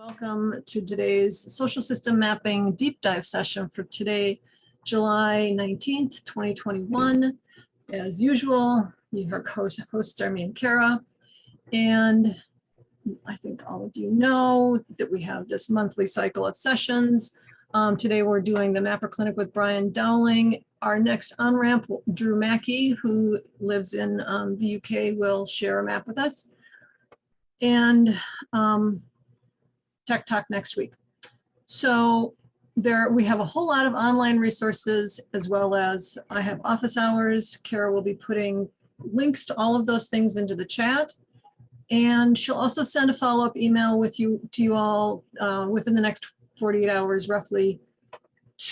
Welcome to today's social system mapping deep dive session for today, July 19th, 2021. As usual, your hosts are me and Kara. And I think all of you know that we have this monthly cycle of sessions. Today we're doing the Mapper Clinic with Brian Dowling. Our next on-ramp, Drew Mackey, who lives in the UK, will share a map with us. And Tech Talk next week. So we have a whole lot of online resources, as well as I have office hours. Kara will be putting links to all of those things into the chat. And she'll also send a follow-up email to you all within the next 48 hours roughly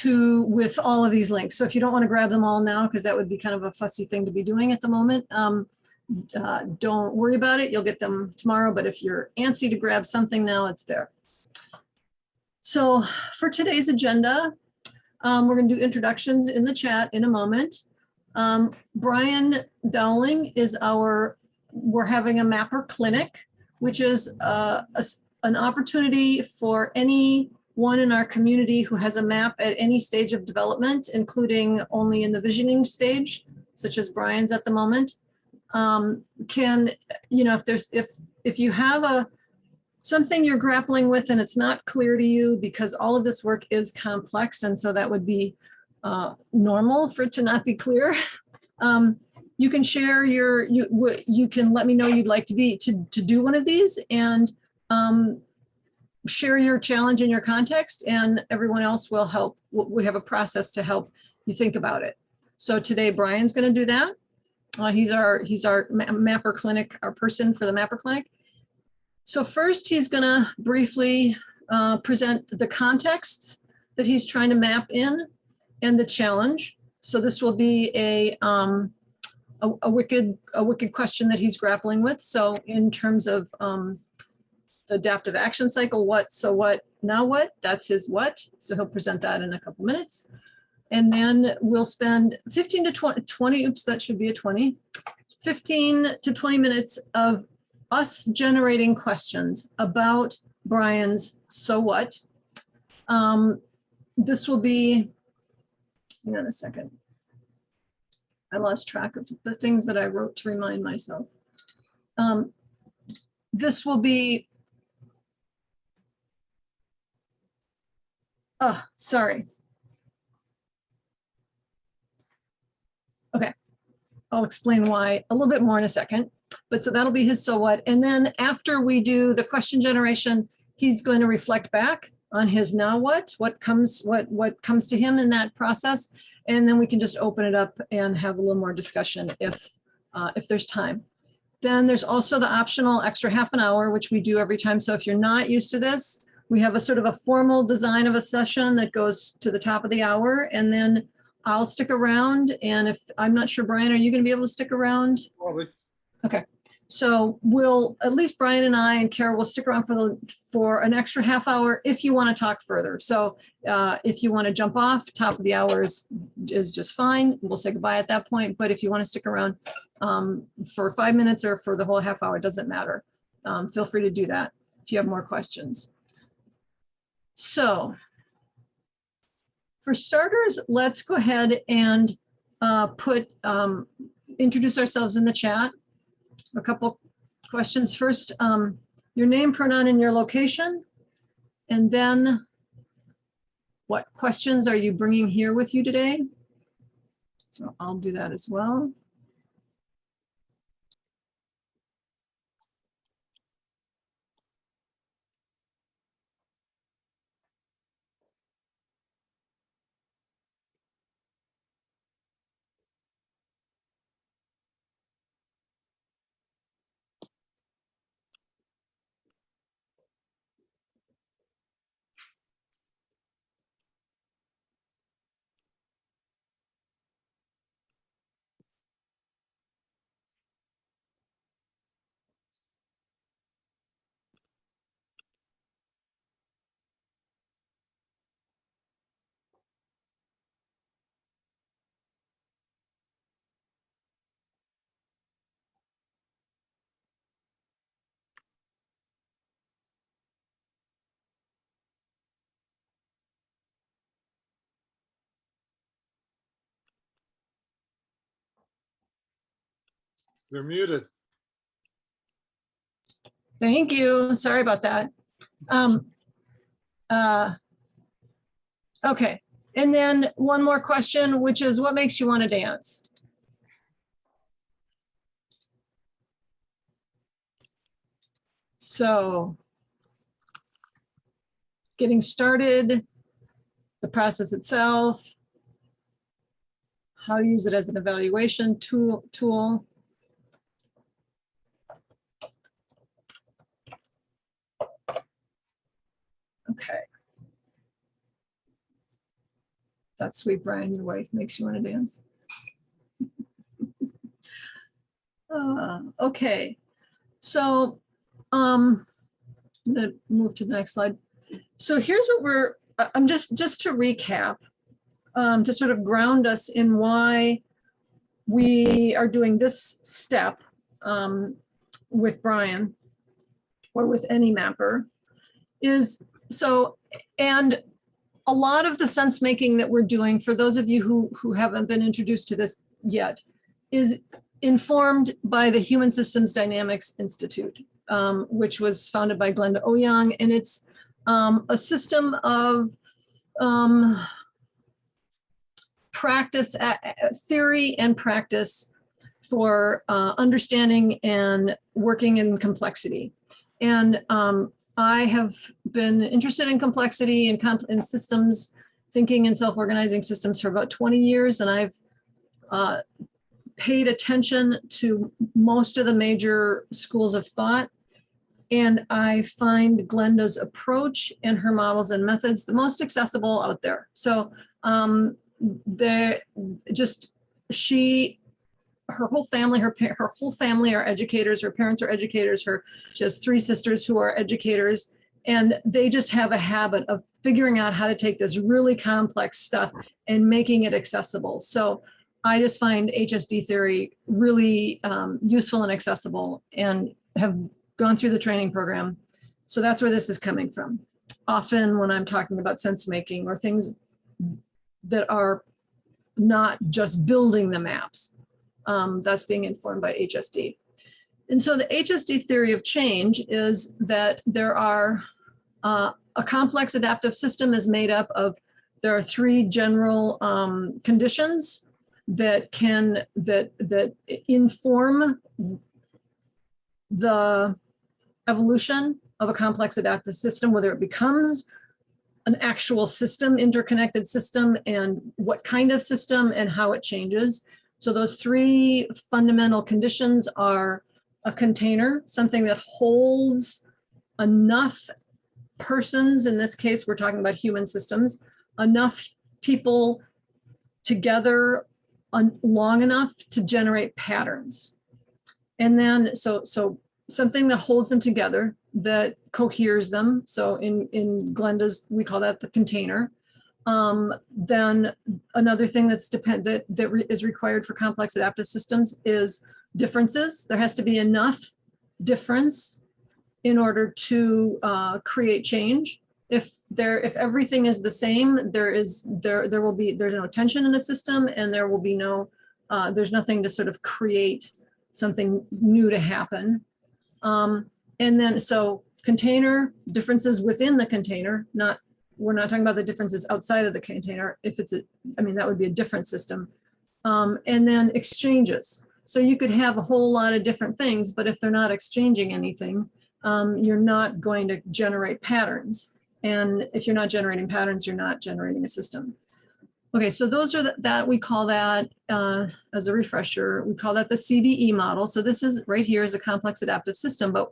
with all of these links. So if you don't want to grab them all now, because that would be kind of a fussy thing to be doing at the moment, don't worry about it. You'll get them tomorrow. But if you're antsy to grab something now, it's there. So for today's agenda, we're going to do introductions in the chat in a moment. Brian Dowling is we're having a Mapper Clinic, which is an opportunity for anyone in our community who has a map at any stage of development, including only in the visioning stage, such as Brian's at the moment. If you have something you're grappling with and it's not clear to you, because all of this work is complex, and so that would be normal for it to not be clear. You can share you can let me know you'd like to do one of these, and share your challenge and your context, and everyone else will help. We have a process to help you think about it. So today Brian's going to do that. He's our Mapper Clinic, our person for the Mapper Clinic. So first, he's going to briefly present the context that he's trying to map in and the challenge. So this will be a wicked question that he's grappling with. So in terms of the adaptive action cycle, what, so what, now what, that's his what. So he'll present that in a couple minutes. And then we'll spend 15 to 20, oops, that should be a 20, 15 to 20 minutes of us generating questions about Brian's so what. This will be, hang on a second. I lost track of the things that I wrote to remind myself. This will be, sorry. Okay, I'll explain why a little bit more in a second. But so that'll be his so what. And then after we do the question generation, he's going to reflect back on his now what comes to him in that process. And then we can just open it up and have a little more discussion if there's time. Then there's also the optional extra half an hour, which we do every time. So if you're not used to this, we have a sort of a formal design of a session that goes to the top of the hour, and then I'll stick around. And if I'm not sure, Brian, are you going to be able to stick around? Probably. Okay, so we'll, at least Brian and I and Kara will stick around for an extra half hour if you want to talk further. So if you want to jump off, top of the hour is just fine. We'll say goodbye at that point. But if you want to stick around for 5 minutes or for the whole half hour, it doesn't matter. Feel free to do that if you have more questions. So for starters, let's go ahead and introduce ourselves in the chat. A couple questions. First, your name, pronoun, and your location. And then what questions are you bringing here with you today? So I'll do that as well. You're muted. Thank you. Sorry about that. Okay. And then one more question, which is, what makes you want to dance? So getting started, the process itself, how to use it as an evaluation tool. Okay. That's sweet, Brian. Your wife makes you want to dance. Okay. So I'm going to move to the next slide. So here's what I'm just to recap, to sort of ground us in why we are doing this step with Brian or with any mapper is so, and a lot of the sense making that we're doing, for those of you who haven't been introduced to this yet, is informed by the Human Systems Dynamics Institute, which was founded by Glenda Ouyang, and it's a system of practice, theory and practice for understanding and working in complexity. And I have been interested in complexity and in systems thinking and self-organizing systems for about 20 years, and I've paid attention to most of the major schools of thought. And I find Glenda's approach and her models and methods the most accessible out there. So her whole family, her whole family are educators. Her parents are educators. She has 3 sisters who are educators, and they just have a habit of figuring out how to take this really complex stuff and making it accessible. So I just find Hsd theory really useful and accessible, and have gone through the training program. So that's where this is coming from. Often when I'm talking about sense making or things that are not just building the maps, that's being informed by Hsd. And so the Hsd theory of change is that there are a complex adaptive system is made up of, there are 3 general conditions that inform the evolution of a complex adaptive system, whether it becomes an actual system, interconnected system, and what kind of system and how it changes. So those 3 fundamental conditions are a container, something that holds enough persons, in this case, we're talking about human systems, enough people together long enough to generate patterns. And then, so something that holds them together, that coheres them. So in Glenda's, we call that the container. Then another thing that is required for complex adaptive systems is differences. There has to be enough difference in order to create change. If everything is the same, there's no tension in the system, and there will be there's nothing to sort of create something new to happen. And then, so container, differences within the container, we're not talking about the differences outside of the container. If it's that would be a different system. And then exchanges. So you could have a whole lot of different things, but if they're not exchanging anything, you're not going to generate patterns. And if you're not generating patterns, you're not generating a system. Okay, so those are that we call that, as a refresher, we call that the Cde model. So this is right here is a complex adaptive system, but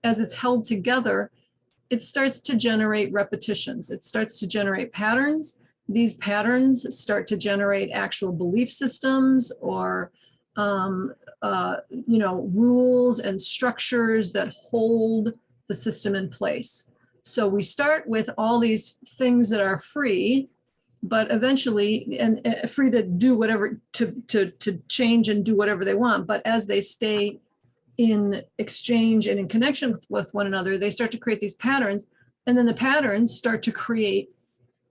as it's held together, it starts to generate repetitions. It starts to generate patterns. These patterns start to generate actual belief systems or rules and structures that hold the system in place. So we start with all these things that are free, but eventually, and free to do whatever, to change and do whatever they want. But as they stay in exchange and in connection with one another, they start to create these patterns, and then the patterns start to create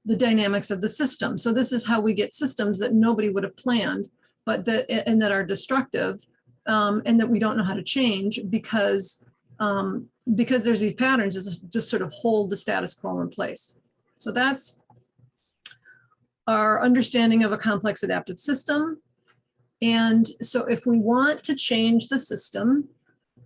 the dynamics of the system. So this is how we get systems that nobody would have planned, but that are destructive. and that we don't know how to change because there's these patterns that just sort of hold the status quo in place. So that's our understanding of a complex adaptive system. And so if we want to change the system,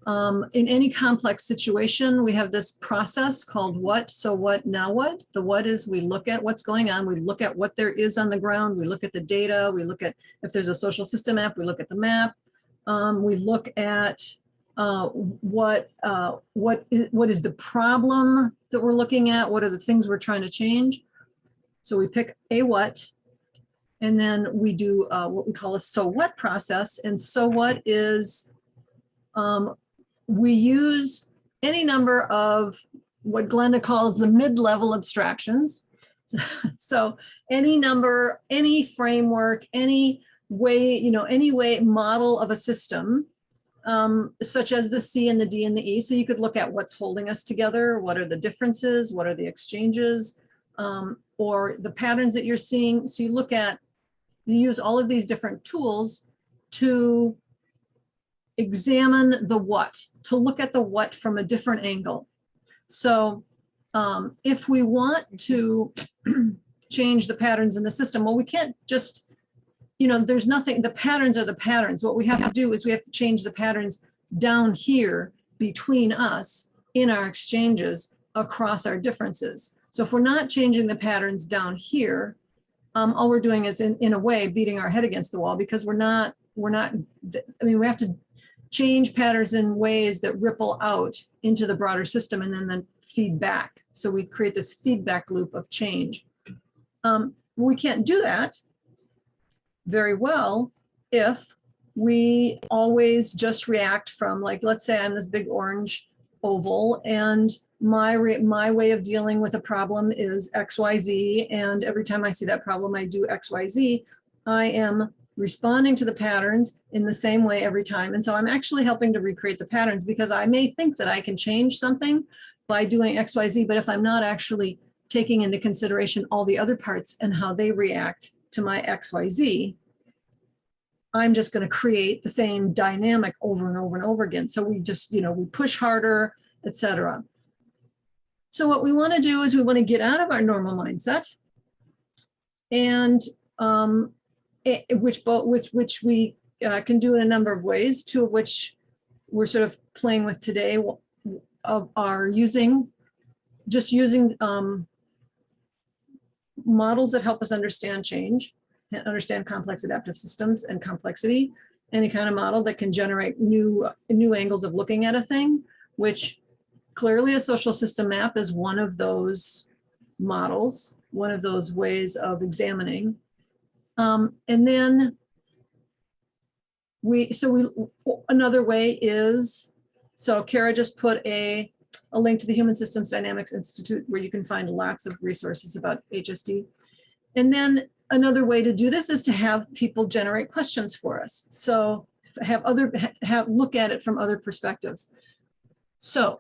in any complex situation, we have this process called what, so what, now what. The what is we look at what's going on, we look at what there is on the ground, we look at the data, we look at if there's a social system app, we look at the map, we look at what is the problem that we're looking at, what are the things we're trying to change. So we pick a what, and then we do what we call a so what process. And so what is, we use any number of what Glenda calls the mid-level abstractions. So any number, any framework, any way, any way model of a system, such as the C and the D and the E. So you could look at what's holding us together, what are the differences, what are the exchanges, or the patterns that you're seeing. So you use all of these different tools to examine the what, to look at the what from a different angle. So if we want to change the patterns in the system, well, we can't just, there's nothing, the patterns are the patterns. What we have to do is we have to change the patterns down here between us in our exchanges across our differences. So if we're not changing the patterns down here, all we're doing is in a way beating our head against the wall, because we have to change patterns in ways that ripple out into the broader system and then feed back. So we create this feedback loop of change. We can't do that very well if we always just react from, like, let's say I'm this big orange oval and my way of dealing with a problem is XYZ, and every time I see that problem I do XYZ. I am responding to the patterns in the same way every time. And so I'm actually helping to recreate the patterns, because I may think that I can change something by doing XYZ, but if I'm not actually taking into consideration all the other parts and how they react to my XYZ, I'm just going to create the same dynamic over and over and over again. So we just, we push harder, etc. So what we want to do is we want to get out of our normal mindset, and which we can do in a number of ways, two of which we're sort of playing with today are using models that help us understand change, understand complex adaptive systems and complexity, any kind of model that can generate new angles of looking at a thing, which clearly a social system map is one of those models, one of those ways of examining. And then another way is, so Kara just put a link to the Human Systems Dynamics Institute, where you can find lots of resources about HSD. And then another way to do this is to have people generate questions for us. So look at it from other perspectives. So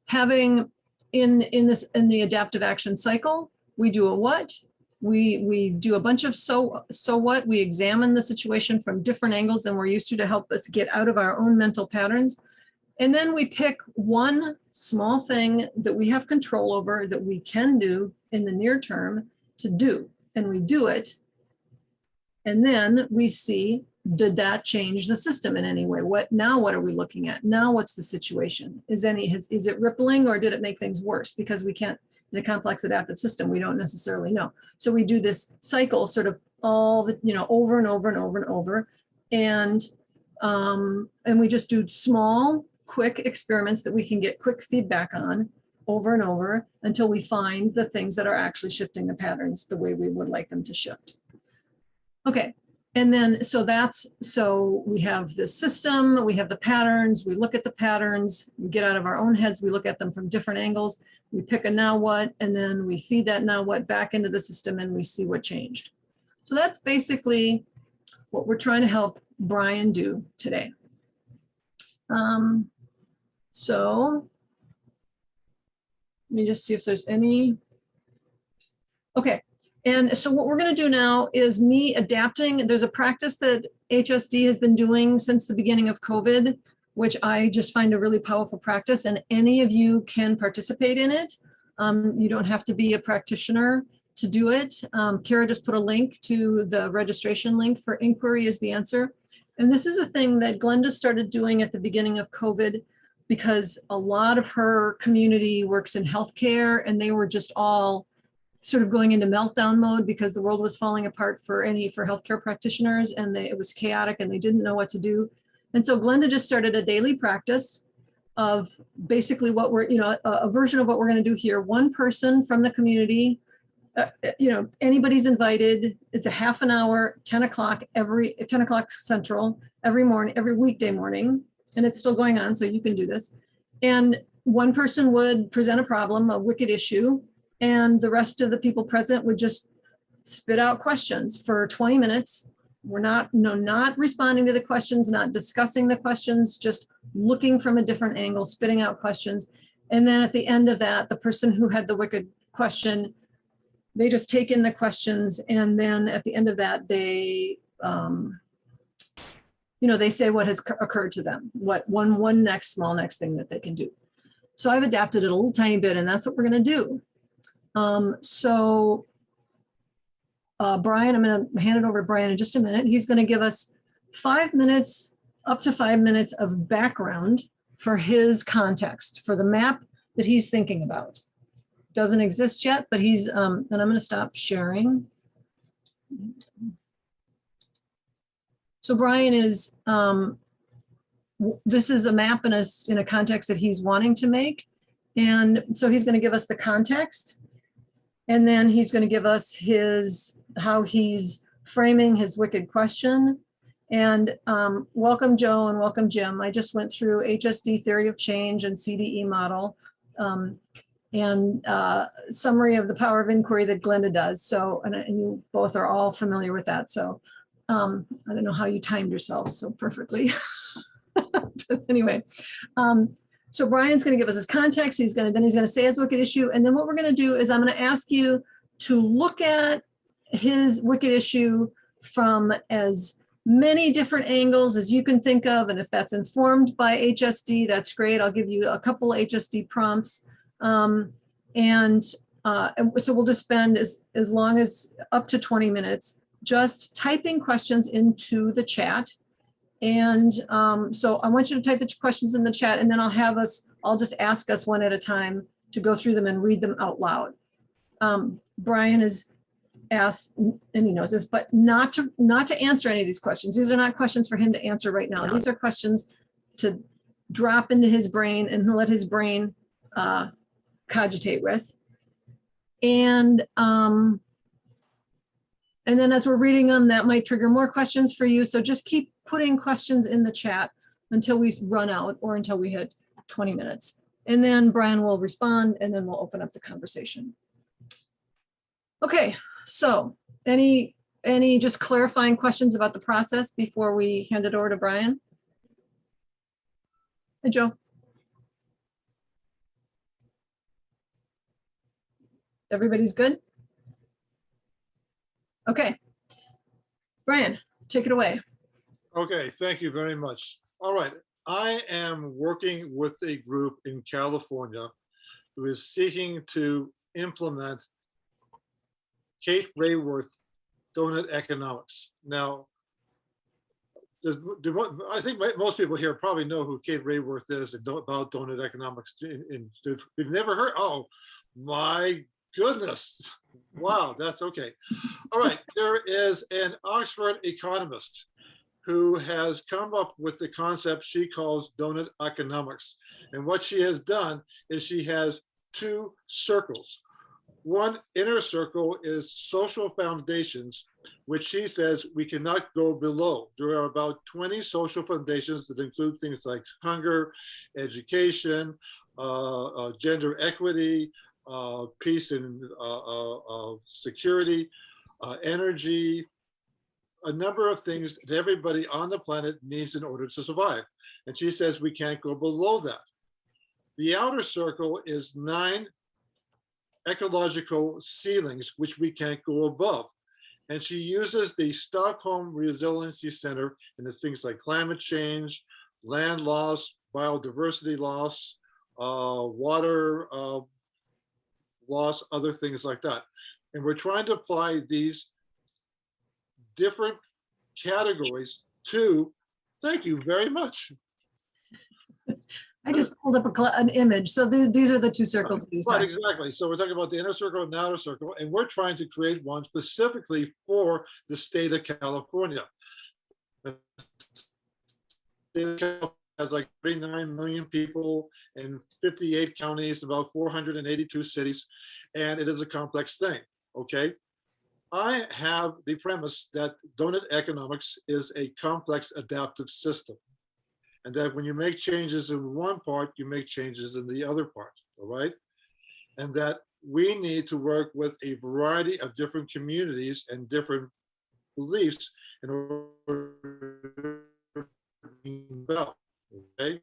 having in the adaptive action cycle, we do a what, we do a bunch of so what, we examine the situation from different angles than we're used to help us get out of our own mental patterns. And then we pick one small thing that we have control over, that we can do in the near term to do, and we do it. And then we see, did that change the system in any way? What are we looking at? Now what's the situation? Is it rippling, or did it make things worse? Because we can't, in a complex adaptive system, we don't necessarily know. So we do this cycle sort of all the, over and over and over and over. And we just do small, quick experiments that we can get quick feedback on over and over until we find the things that are actually shifting the patterns the way we would like them to shift. Okay, and then so we have this system, we have the patterns, we look at the patterns, we get out of our own heads, we look at them from different angles, we pick a now what, and then we feed that now what back into the system, and we see what changed. So that's basically what we're trying to help Brian do today. So let me just see if there's any. Okay, And so what we're going to do now is me adapting. There's a practice that HSD has been doing since the beginning of COVID, which I just find a really powerful practice, and any of you can participate in it. You don't have to be a practitioner to do it. Kara just put a link to the registration link for inquiry is the answer. And this is a thing that Glenda started doing at the beginning of COVID because a lot of her community works in healthcare, and they were just all sort of going into meltdown mode because the world was falling apart for healthcare practitioners, and it was chaotic and they didn't know what to do. And so Glenda just started a daily practice of basically what we're, a version of what we're going to do here. One person from the community, anybody's invited. It's a half an hour, 10 o'clock Central every morning, every weekday morning, and it's still going on, so you can do this. And one person would present a problem, a wicked issue, and the rest of the people present would just spit out questions for 20 minutes. We're not responding to the questions, not discussing the questions, just looking from a different angle, spitting out questions. And then at the end of that, the person who had the wicked question, they just take in the questions, and then at the end of that, they say what has occurred to them, what one small next thing that they can do. So I've adapted it a little tiny bit, and that's what we're going to do. Brian, I'm going to hand it over to Brian in just a minute. He's going to give us 5 minutes, up to 5 minutes of background for his context, for the map that he's thinking about. Doesn't exist yet, but he's, and I'm going to stop sharing. So Brian is, this is a map in a context that he's wanting to make. And so he's going to give us the context. And then he's going to give us how he's framing his wicked question. And welcome, Joe, and welcome, Jim. I just went through Hsd Theory of Change and Cde Model, and summary of the power of inquiry that Glenda does. So, and you both are all familiar with that. So I don't know how you timed yourselves so perfectly. But anyway, so Brian's going to give us his context. Then he's going to say his wicked issue. And then what we're going to do is I'm going to ask you to look at his wicked issue from as many different angles as you can think of. And if that's informed by HSD, that's great. I'll give you a couple HSD prompts. So we'll just spend as long as up to 20 minutes just typing questions into the chat. And so I want you to type the questions in the chat, and then I'll just ask us one at a time to go through them and read them out loud. Brian has asked, and he knows this, but not to answer any of these questions. These are not questions for him to answer right now. These are questions to drop into his brain and let his brain cogitate with. And then as we're reading them, that might trigger more questions for you. So just keep putting questions in the chat until we run out or until we hit 20 minutes. And then Brian will respond, and then we'll open up the conversation. Okay, so any just clarifying questions about the process before we hand it over to Brian? Hey, Joe. Everybody's good? Okay. Brian, take it away. Okay, thank you very much. All right, I am working with a group in California who is seeking to implement Kate Rayworth donut economics. Now, I think most people here probably know who Kate Rayworth is and about donut economics. They've never heard, oh my goodness. Wow, that's okay. All right, there is an Oxford economist who has come up with the concept she calls donut economics. And what she has done is she has two circles. One inner circle is social foundations, which she says we cannot go below. There are about 20 social foundations that include things like hunger, education, gender equity, peace and security, energy, a number of things that everybody on the planet needs in order to survive. And she says we can't go below that. The outer circle is 9 ecological ceilings, which we can't go above. And she uses the Stockholm Resiliency Center and the things like climate change, land loss, biodiversity loss, water loss, other things like that. And we're trying to apply these different categories to, thank you very much. I just pulled up an image. So these are the two circles. Right, exactly. So we're talking about the inner circle and the outer circle, and we're trying to create one specifically for the state of California. The state of California has like 39 million people in 58 counties, about 482 cities, and it is a complex thing, okay? I have the premise that donut economics is a complex adaptive system, and that when you make changes in one part, you make changes in the other part, all right? And that we need to work with a variety of different communities and different beliefs in order to develop, okay?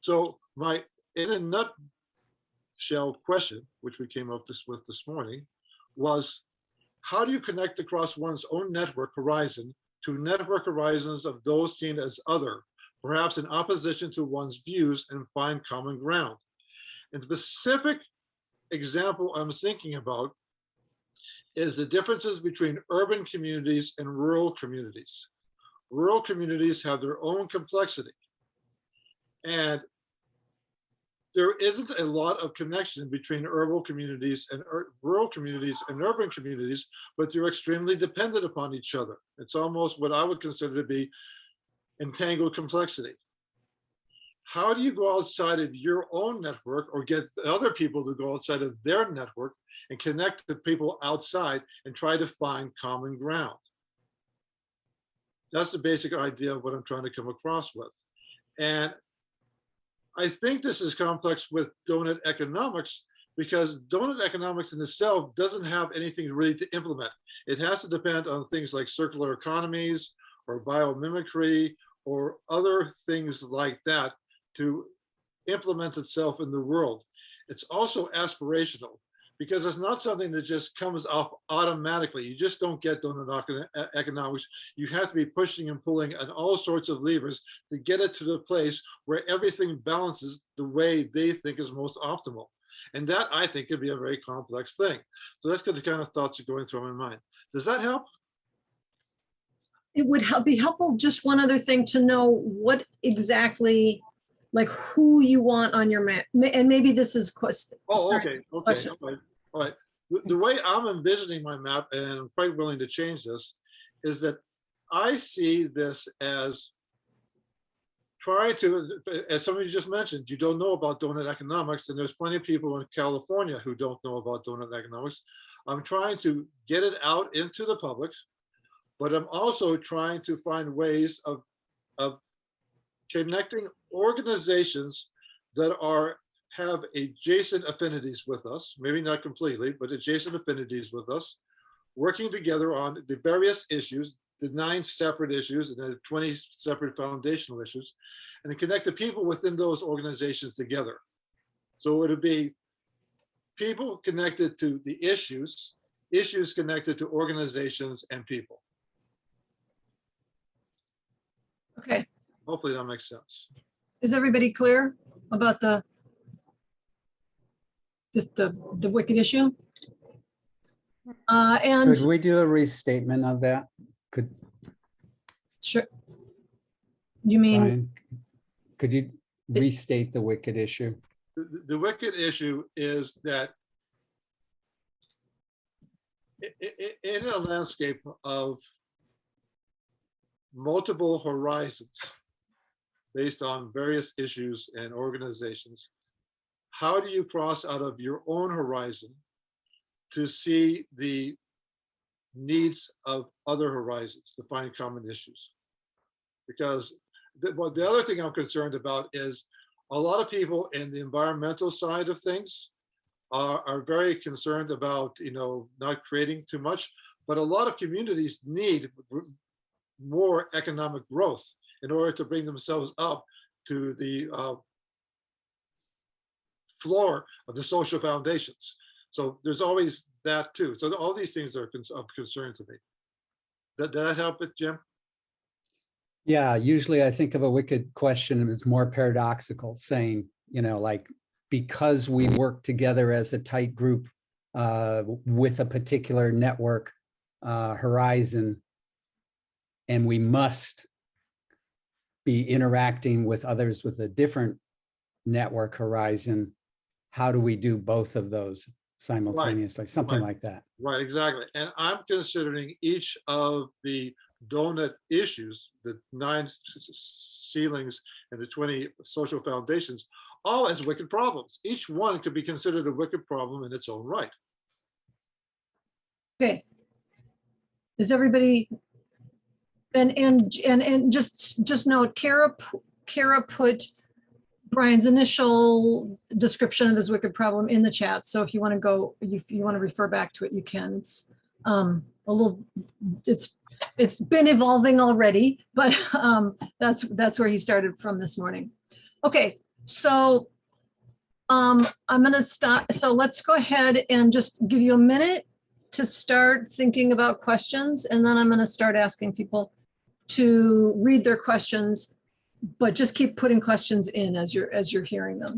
So my, in a nutshell question, which we came up with this morning, was how do you connect across one's own network horizon to network horizons of those seen as other, perhaps in opposition to one's views, and find common ground? And the specific example I'm thinking about is the differences between urban communities and rural communities. Rural communities have their own complexity, and there isn't a lot of connection between rural communities and urban communities, but they're extremely dependent upon each other. It's almost what I would consider to be entangled complexity. How do you go outside of your own network or get other people to go outside of their network and connect the people outside and try to find common ground? That's the basic idea of what I'm trying to come across with. And I think this is complex with donut economics because donut economics in itself doesn't have anything really to implement. It has to depend on things like circular economies or biomimicry or other things like that to implement itself in the world. It's also aspirational because it's not something that just comes up automatically. You just don't get donut economics. You have to be pushing and pulling on all sorts of levers to get it to the place where everything balances the way they think is most optimal. And that, I think, could be a very complex thing. So that's the kind of thoughts that are going through my mind. Does that help? It would be helpful, just one other thing, to know what exactly, like who you want on your map. And maybe this is okay. All right. The way I'm envisioning my map, and I'm quite willing to change this, is that I see this as trying to, as somebody just mentioned, you don't know about donut economics, and there's plenty of people in California who don't know about donut economics. I'm trying to get it out into the public, but I'm also trying to find ways of connecting organizations that have adjacent affinities with us, maybe not completely, but adjacent affinities with us, working together on the various issues, the 9 separate issues and the 20 separate foundational issues, and to connect the people within those organizations together. So it would be people connected to the issues, issues connected to organizations and people. Okay. Hopefully that makes sense. Is everybody clear about the wicked issue? And could we do a restatement of that? Could sure. You mean Brian, could you restate the wicked issue? The wicked issue is that in a landscape of multiple horizons based on various issues and organizations, how do you cross out of your own horizon to see the needs of other horizons, to find common issues? Because the other thing I'm concerned about is a lot of people in the environmental side of things are very concerned about, not creating too much, but a lot of communities need more economic growth in order to bring themselves up to the floor of the social foundations. So there's always that too. So all these things are of concern to me. Did that help it, Jim? Yeah, usually I think of a wicked question as more paradoxical, saying, like, because we work together as a tight group with a particular network horizon, and we must be interacting with others with a different network horizon, how do we do both of those simultaneously? Something like that. Right, exactly. And I'm considering each of the donut issues, the 9 ceilings and the 20 social foundations, all as wicked problems. Each one could be considered a wicked problem in its own right. Okay. Is everybody, and just note, Kara put Brian's initial description of his wicked problem in the chat. So if you want to go, if you want to refer back to it, you can. It's a little, it's been evolving already, but that's where he started from this morning. Okay, so I'm gonna stop. So let's go ahead and just give you a minute to start thinking about questions, and then I'm gonna start asking people to read their questions, but just keep putting questions in as you're hearing them.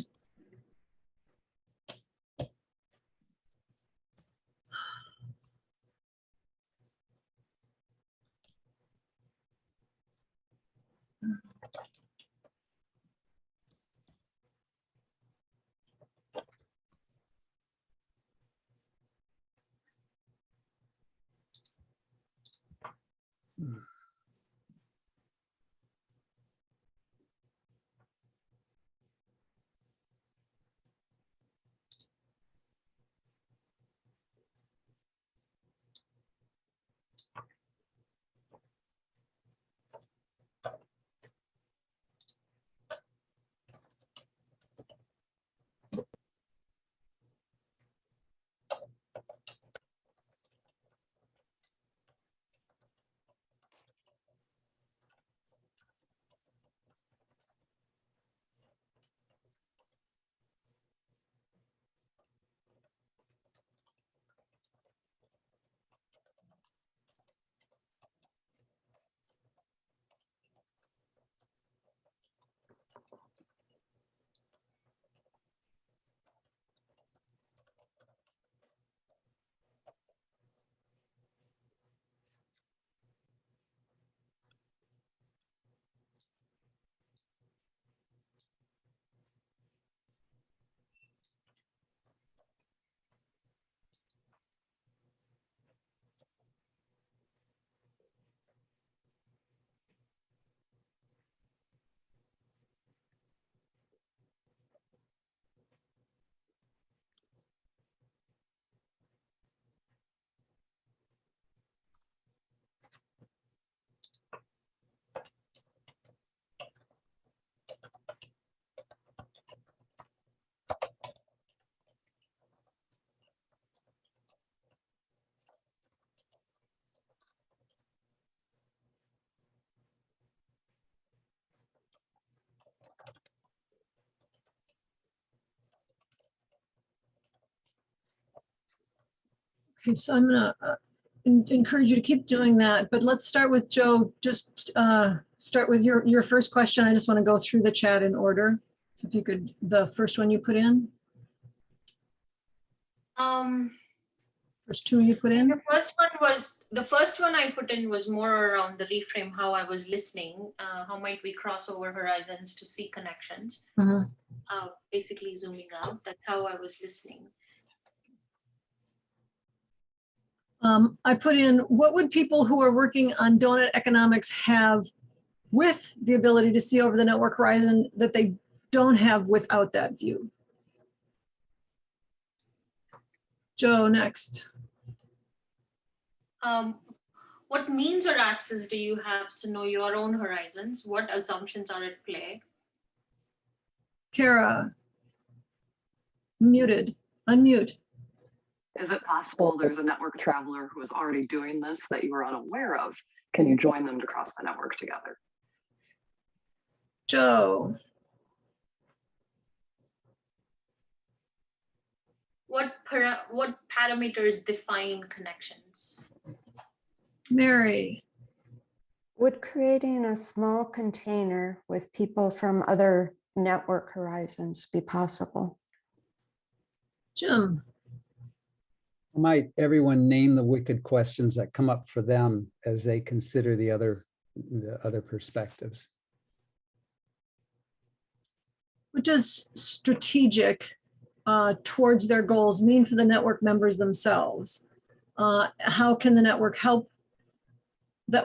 Okay, so I'm gonna encourage you to keep doing that, but let's start with Joe. Just start with your first question. I just want to go through the chat in order. So if you could, the first one you put in. First two you put in. The first one I put in was more around the reframe, how I was listening. How might we cross over horizons to see connections? Basically zooming out. That's how I was listening. I put in, what would people who are working on donut economics have with the ability to see over the network horizon that they don't have without that view? Joe, next. What means or access do you have to know your own horizons? What assumptions are at play? Kara, muted, unmute. Is it possible there's a network traveler who is already doing this that you are unaware of? Can you join them to cross the network together? Joe. What parameters define connections? Mary, Would creating a small container with people from other network horizons be possible? Jim, Might everyone name the wicked questions that come up for them as they consider the other perspectives? what does strategic towards their goals mean for the network members themselves? How can the network help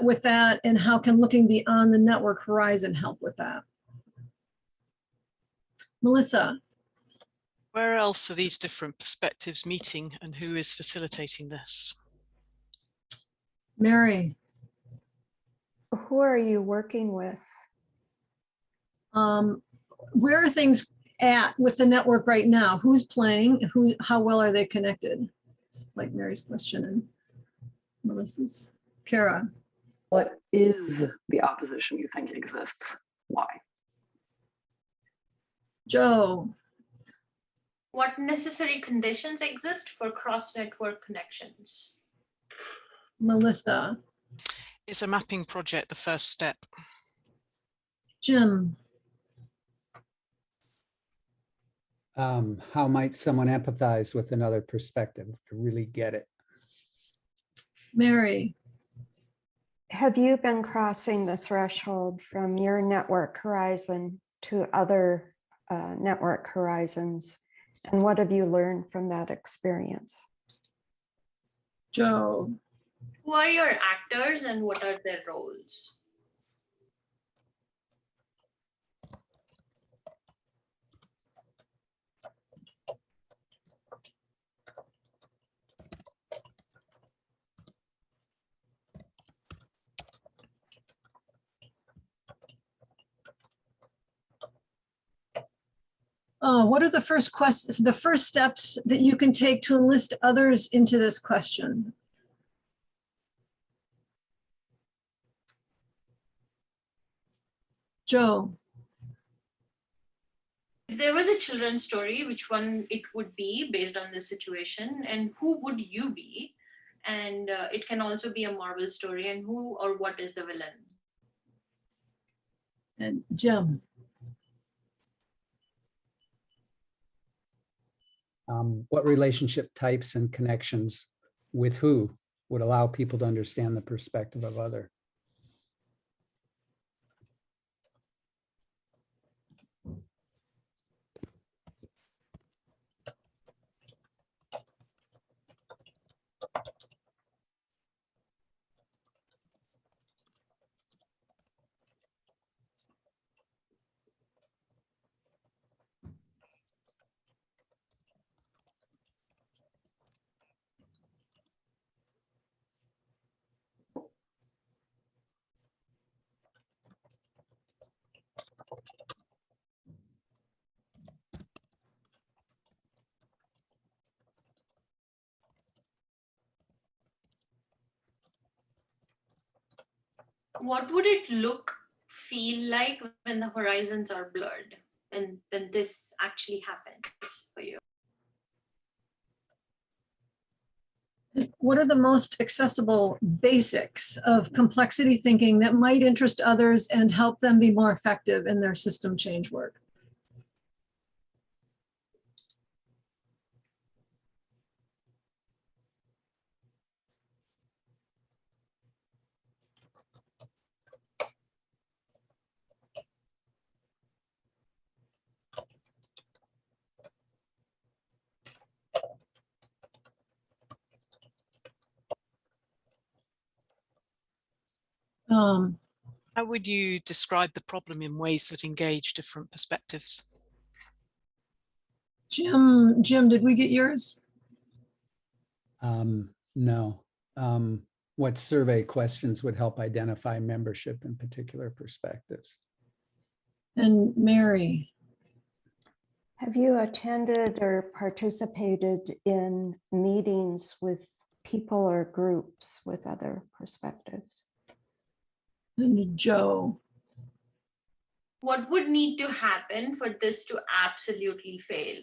with that? And how can looking beyond the network horizon help with that? Melissa, Where else are these different perspectives meeting and who is facilitating this? Mary, Who are you working with? where are things at with the network right now? Who's playing? How well are they connected? It's like Mary's question and Melissa's. Kara, What is the opposition you think exists? Why? Joe, What necessary conditions exist for cross-network connections? Melissa, Is a mapping project the first step? Jim, How might someone empathize with another perspective to really get it? Mary, Have you been crossing the threshold from your network horizon to other network horizons? And what have you learned from that experience? Joe, Who are your actors and what are their roles? what are the first steps that you can take to enlist others into this question? Joe, If there was a children's story, which one it would be based on this situation, and who would you be? And it can also be a Marvel story, and who or what is the villain? and Jim, What relationship types and connections with who would allow people to understand the perspective of other? What would it feel like when the horizons are blurred and when this actually happens for you? what are the most accessible basics of complexity thinking that might interest others and help them be more effective in their system change work? How would you describe the problem in ways that engage different perspectives? Jim, did we get yours? No. What survey questions would help identify membership in particular perspectives? And Mary, Have you attended or participated in meetings with people or groups with other perspectives? and Joe, What would need to happen for this to absolutely fail?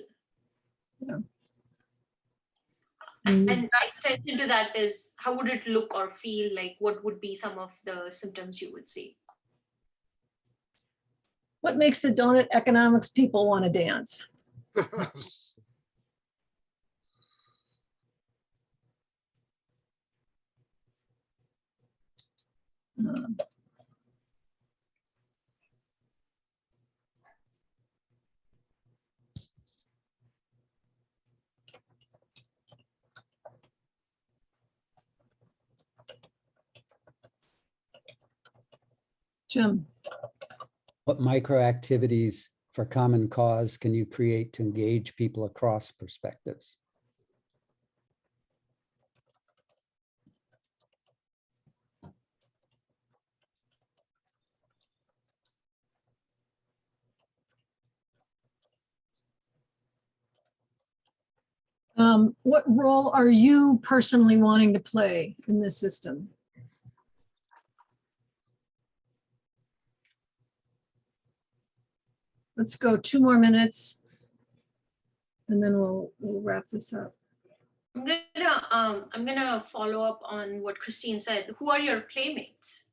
Mm. And my extension to that is, how would it look or feel like? What would be some of the symptoms you would see? What makes the donut economics people want to dance? Um, Jim, What micro activities for common cause can you create to engage people across perspectives? what role are you personally wanting to play in this system? Let's go 2 more minutes and then we'll wrap this up. I'm gonna follow up on what Christine said. Who are your playmates?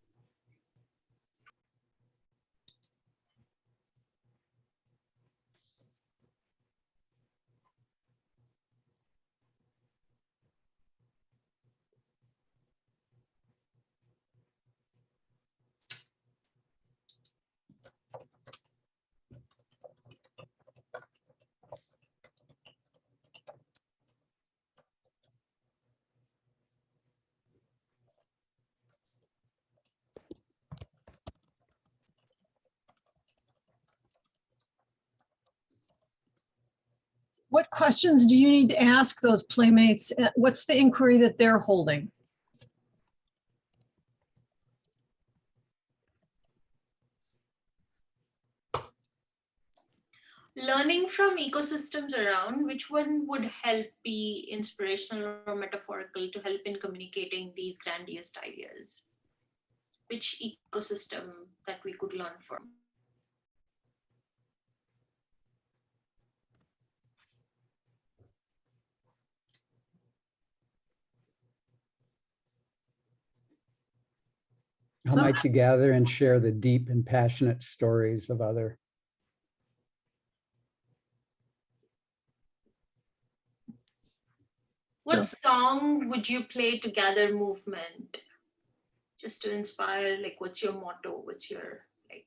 What questions do you need to ask those playmates? What's the inquiry that they're holding? Learning from ecosystems around, which one would help be inspirational or metaphorical to help in communicating these grandiose ideas? Which ecosystem that we could learn from? How might you gather and share the deep and passionate stories of other? What song would you play to gather movement? Just to inspire, like, what's your motto? What's your, like?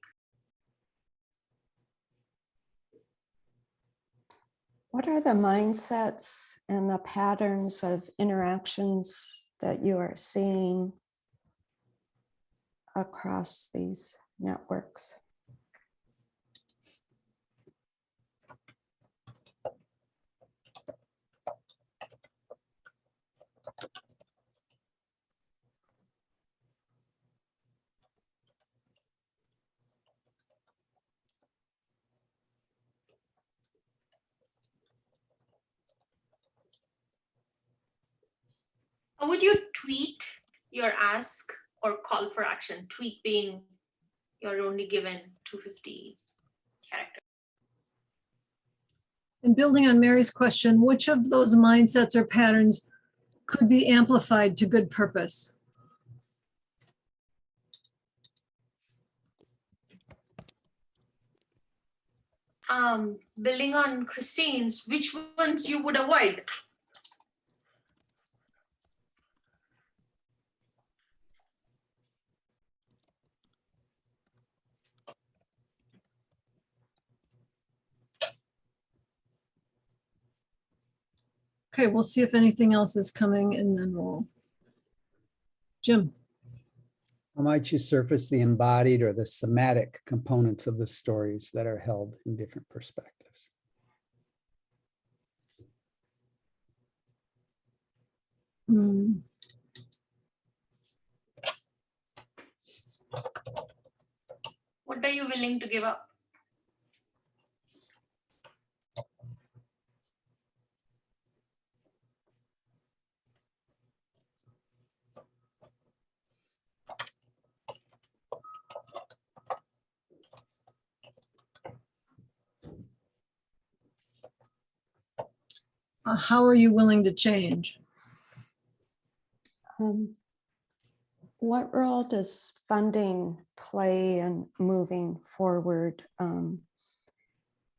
What are the mindsets and the patterns of interactions that you are seeing across these networks? How would you tweet your ask or call for action? Tweet being you're only given 250 characters. And building on Mary's question, which of those mindsets or patterns could be amplified to good purpose? Building on Christine's, which ones you would avoid? Okay, we'll see if anything else is coming and then we'll. Jim. How might you surface the embodied or the somatic components of the stories that are held in different perspectives? What are you willing to give up? How are you willing to change? What role does funding play in moving forward?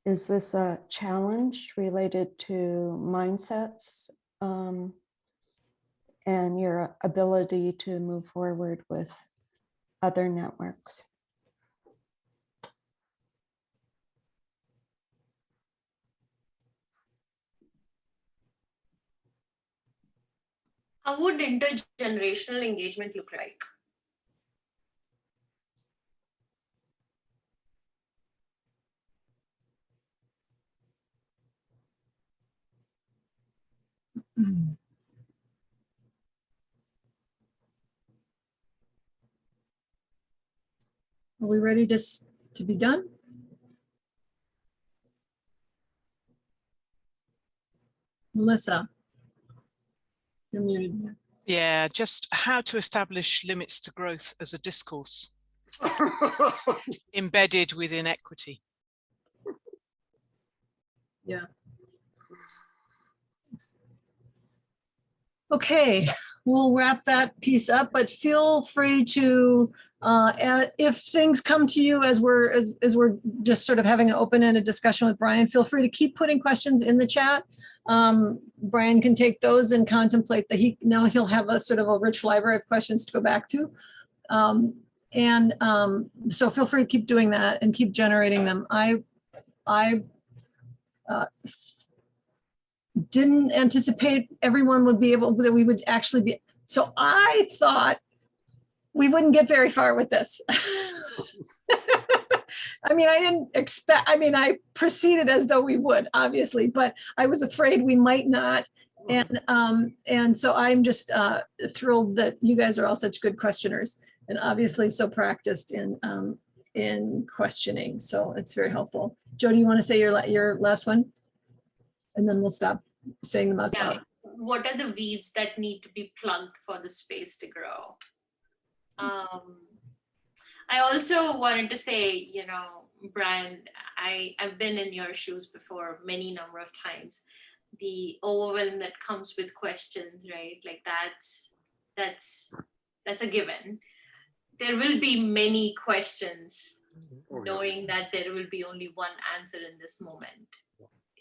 Is this a challenge related to mindsets and your ability to move forward with other networks? How would intergenerational engagement look like? Are we ready to be done? Melissa, you're muted. Yeah, just how to establish limits to growth as a discourse embedded within equity. Yeah. Okay, we'll wrap that piece up, but feel free to, if things come to you as we're just sort of having an open-ended discussion with Brian, feel free to keep putting questions in the chat. Brian can take those and contemplate that now he'll have a sort of a rich library of questions to go back to. So feel free to keep doing that and keep generating them. I didn't anticipate everyone would be able, that we would actually be. So I thought we wouldn't get very far with this. I mean, I didn't expect, I mean, I proceeded as though we would, obviously, but I was afraid we might not. And so I'm just thrilled that you guys are all such good questioners and obviously so practiced in questioning. So it's very helpful. Joe, do you want to say your last one? And then we'll stop saying them out loud. What are the weeds that need to be plugged for the space to grow? I also wanted to say, you know, Brian, I've been in your shoes before many number of times. The overwhelm that comes with questions, right? Like that's a given. There will be many questions, knowing that there will be only one answer in this moment.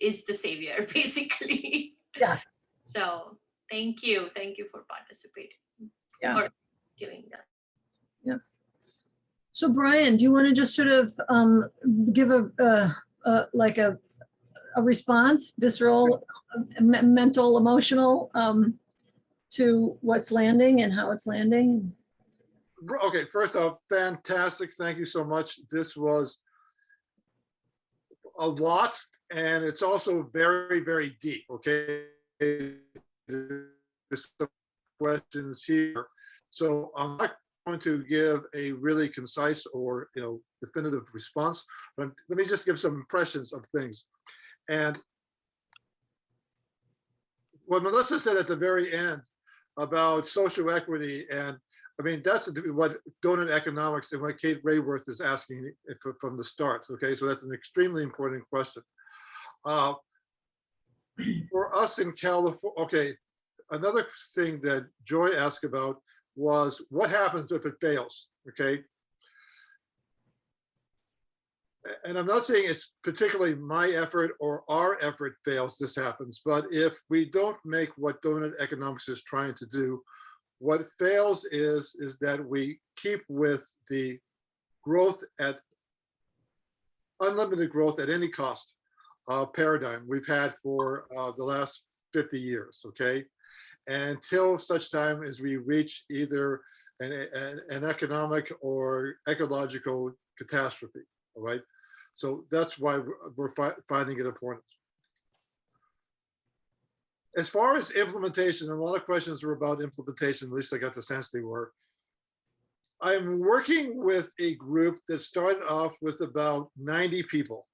Is the savior, basically. Yeah. So thank you for participating. Yeah. Or giving that. Yeah. So Brian, do you want to just sort of give a response, visceral, mental, emotional, to what's landing and how it's landing? Okay, first off, fantastic. Thank you so much. This was a lot, and it's also very, very deep, okay? There's some questions here. So I'm not going to give a really concise or, you know, definitive response, but let me just give some impressions of things. And what Melissa said at the very end about social equity, and I mean, that's what donut economics and what Cde Rayworth is asking from the start, okay? So that's an extremely important question. For us in California, okay, another thing that Joy asked about was what happens if it fails, okay? And I'm not saying it's particularly my effort or our effort fails, this happens, but if we don't make what donut economics is trying to do, what fails is that we keep with the growth at unlimited growth at any cost paradigm we've had for the last 50 years, okay? Until such time as we reach either an economic or ecological catastrophe, all right? So that's why we're finding it important. As far as implementation, a lot of questions were about implementation, at least I got the sense they were. I'm working with a group that started off with about 90 people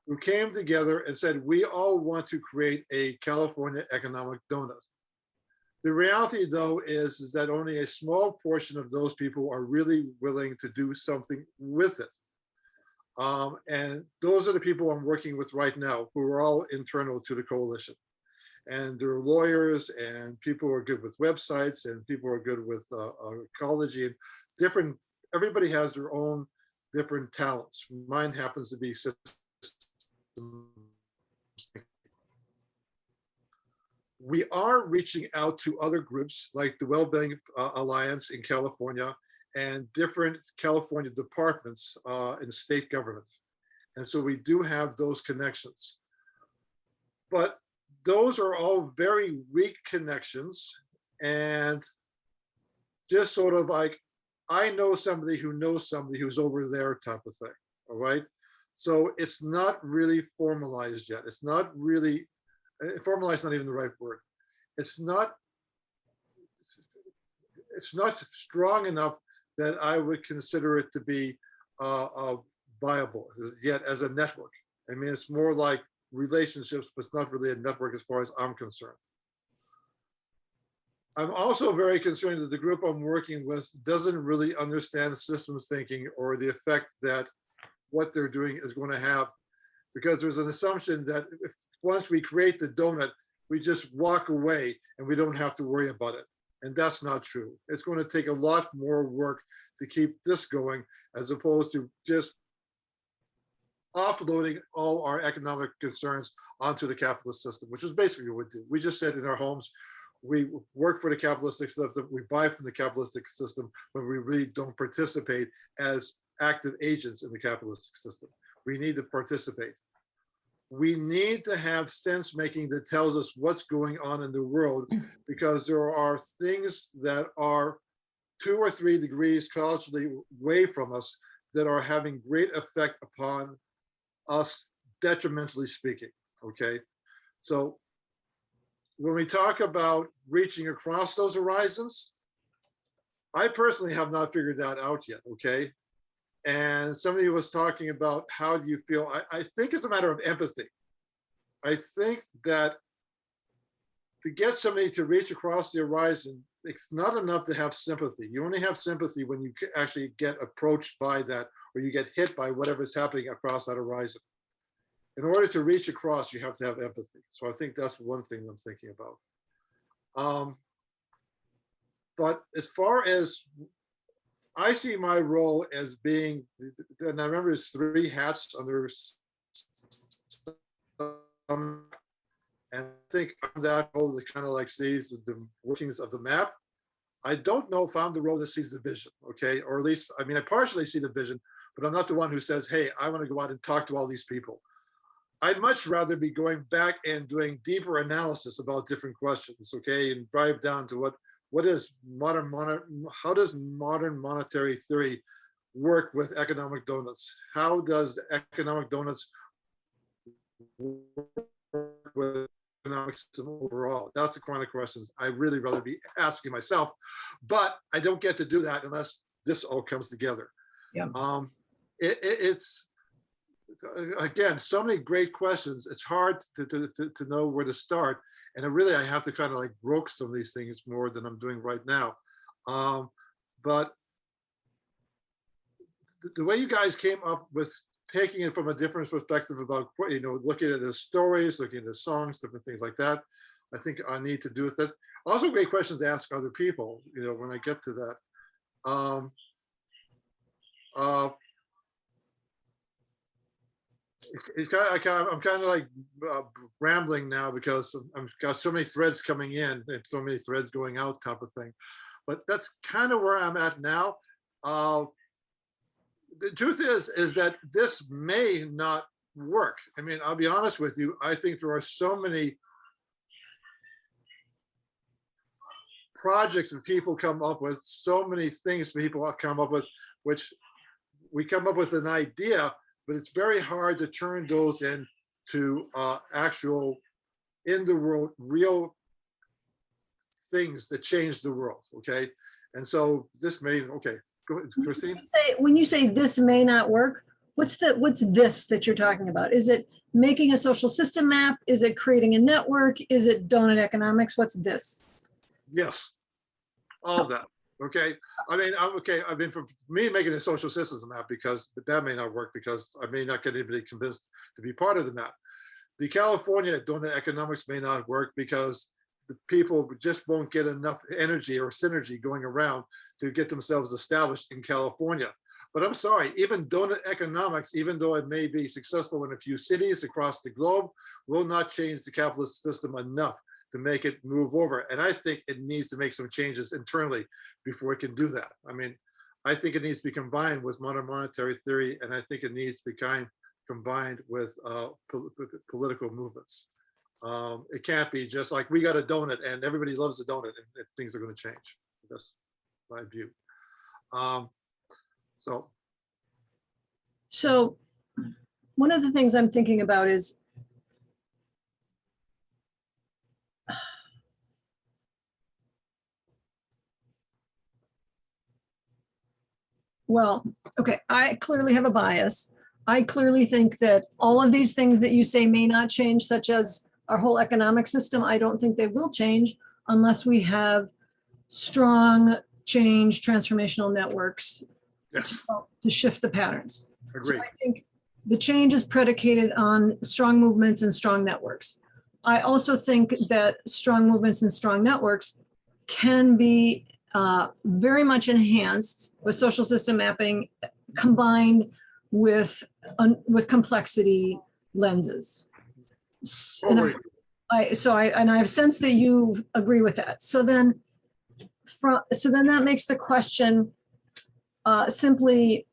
who came together and said, we all want to create a California economic donut. The reality, though, is that only a small portion of those people are really willing to do something with it. And those are the people I'm working with right now, who are all internal to the coalition. and there are lawyers and people who are good with websites and people who are good with ecology and different, everybody has their own different talents. Mine happens to be systems. We are reaching out to other groups like the Wellbeing Alliance in California and different California departments in state government. And so we do have those connections. But those are all very weak connections and just sort of like, I know somebody who knows somebody who's over there type of thing, all right? So it's not really formalized yet. It's not really, formalized not even the right word. It's not strong enough that I would consider it to be viable yet as a network. I mean, it's more like relationships, but it's not really a network as far as I'm concerned. I'm also very concerned that the group I'm working with doesn't really understand systems thinking or the effect that what they're doing is going to have, because there's an assumption that if once we create the donut, we just walk away and we don't have to worry about it. And that's not true. It's going to take a lot more work to keep this going, as opposed to just offloading all our economic concerns onto the capitalist system, which is basically what we do. We just sit in our homes, we work for the capitalistic system, we buy from the capitalistic system, but we really don't participate as active agents in the capitalistic system. We need to participate. We need to have sense making that tells us what's going on in the world, because there are things that are 2 or 3 degrees culturally away from us that are having great effect upon us, detrimentally speaking, okay? So when we talk about reaching across those horizons, I personally have not figured that out yet, okay? And somebody was talking about how do you feel? I think it's a matter of empathy. I think that to get somebody to reach across the horizon, it's not enough to have sympathy. You only have sympathy when you actually get approached by that, or you get hit by whatever's happening across that horizon. In order to reach across, you have to have empathy. So I think that's one thing I'm thinking about. But as far as I see my role as being, and I remember there's 3 hats under, and I think I'm that role that kind of like sees the workings of the map. I don't know if I'm the role that sees the vision, okay? Or at least, I mean, I partially see the vision, but I'm not the one who says, hey, I want to go out and talk to all these people. I'd much rather be going back and doing deeper analysis about different questions, okay? And drive down to what is how does modern monetary theory work with economic donuts? How does economic donuts work with economic system overall? That's the kind of questions I really rather be asking myself, but I don't get to do that unless this all comes together. Yeah. It's again, so many great questions. It's hard to know where to start. And I have to kind of like broke some of these things more than I'm doing right now. But the way you guys came up with taking it from a different perspective about, you know, looking at the stories, looking at the songs, different things like that, I think I need to do with that. Also great questions to ask other people, you know, when I get to that. I'm kind of like rambling now because I've got so many threads coming in and so many threads going out type of thing. But that's kind of where I'm at now. The truth is that this may not work. I mean, I'll be honest with you. I think there are so many projects that people come up with, so many things people come up with, which we come up with an idea, but it's very hard to turn those into actual, in the world, real things that change the world, okay? And so this may, okay, go ahead, Christine. When you say this may not work, what's this that you're talking about? Is it making a social system map? Is it creating a network? Is it donut economics? What's this? Yes, all of that. Okay, I mean, I mean, for me, making a social systems map, because that may not work because I may not get anybody convinced to be part of the map. the California donut economics may not work because the people just won't get enough energy or synergy going around to get themselves established in California. But I'm sorry, even donut economics, even though it may be successful in a few cities across the globe, will not change the capitalist system enough to make it move over. And I think it needs to make some changes internally before it can do that. I mean, I think it needs to be combined with modern monetary theory, and I think it needs to be combined with political movements. It can't be just like we got a donut and everybody loves a donut and things are going to change. That's my view. So one of the things I'm thinking about is well, okay, I clearly have a bias. I clearly think that all of these things that you say may not change, such as our whole economic system, I don't think they will change unless we have strong change transformational networks to shift the patterns. Agree. So I think the change is predicated on strong movements and strong networks. I also think that strong movements and strong networks can be very much enhanced with social system mapping combined with complexity lenses. And I have sensed that you agree with that. So then that makes the question simply,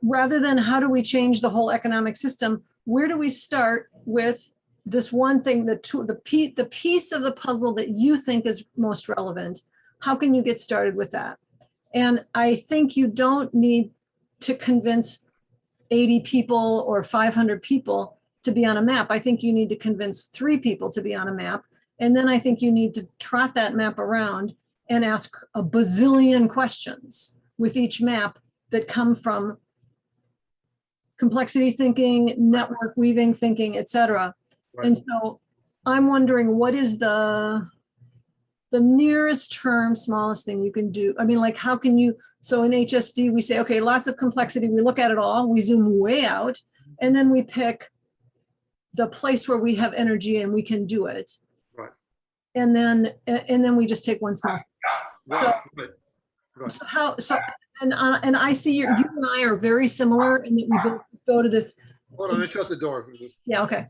rather than how do we change the whole economic system, where do we start with this one thing, the piece of the puzzle that you think is most relevant? How can you get started with that? And I think you don't need to convince 80 people or 500 people to be on a map. I think you need to convince 3 people to be on a map. And then I think you need to trot that map around and ask a bazillion questions with each map that come from complexity thinking, network weaving thinking, et cetera. Right. And so I'm wondering, what is the nearest term, smallest thing you can do? I mean, like, how can you, so in Hsd, we say, okay, lots of complexity, we look at it all, we zoom way out, and then we pick the place where we have energy and we can do it. Right. And then we just take one small step. Right. And I see you and I are very similar in that we both go to this. Hold on, let me shut the door. Yeah, okay.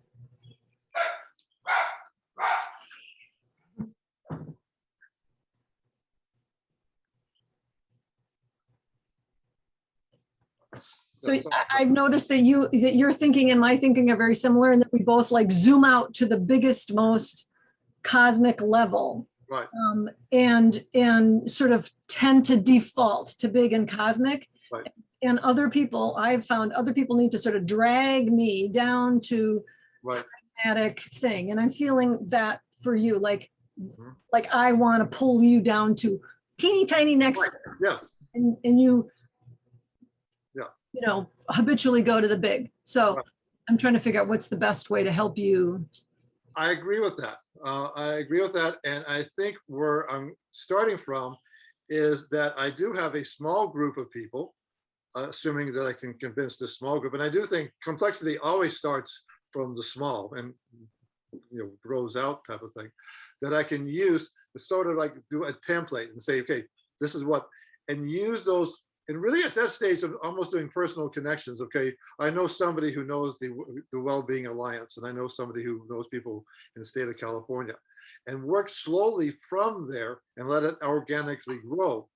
So I've noticed that your thinking and my thinking are very similar, and that we both like zoom out to the biggest, most cosmic level. Right. And sort of tend to default to big and cosmic. Right. And I've found other people need to sort of drag me down to pragmatic thing. And I'm feeling that for you, like I want to pull you down to teeny tiny next step. Yes. And you habitually go to the big. So I'm trying to figure out what's the best way to help you. I agree with that. And I think where I'm starting from is that I do have a small group of people, assuming that I can convince this small group. And I do think complexity always starts from the small and grows out type of thing, that I can use to sort of like do a template and say, okay, this is what, and use those. And really at that stage of almost doing personal connections, okay, I know somebody who knows the Well-Being Alliance, and I know somebody who knows people in the state of California, and work slowly from there and let it organically grow.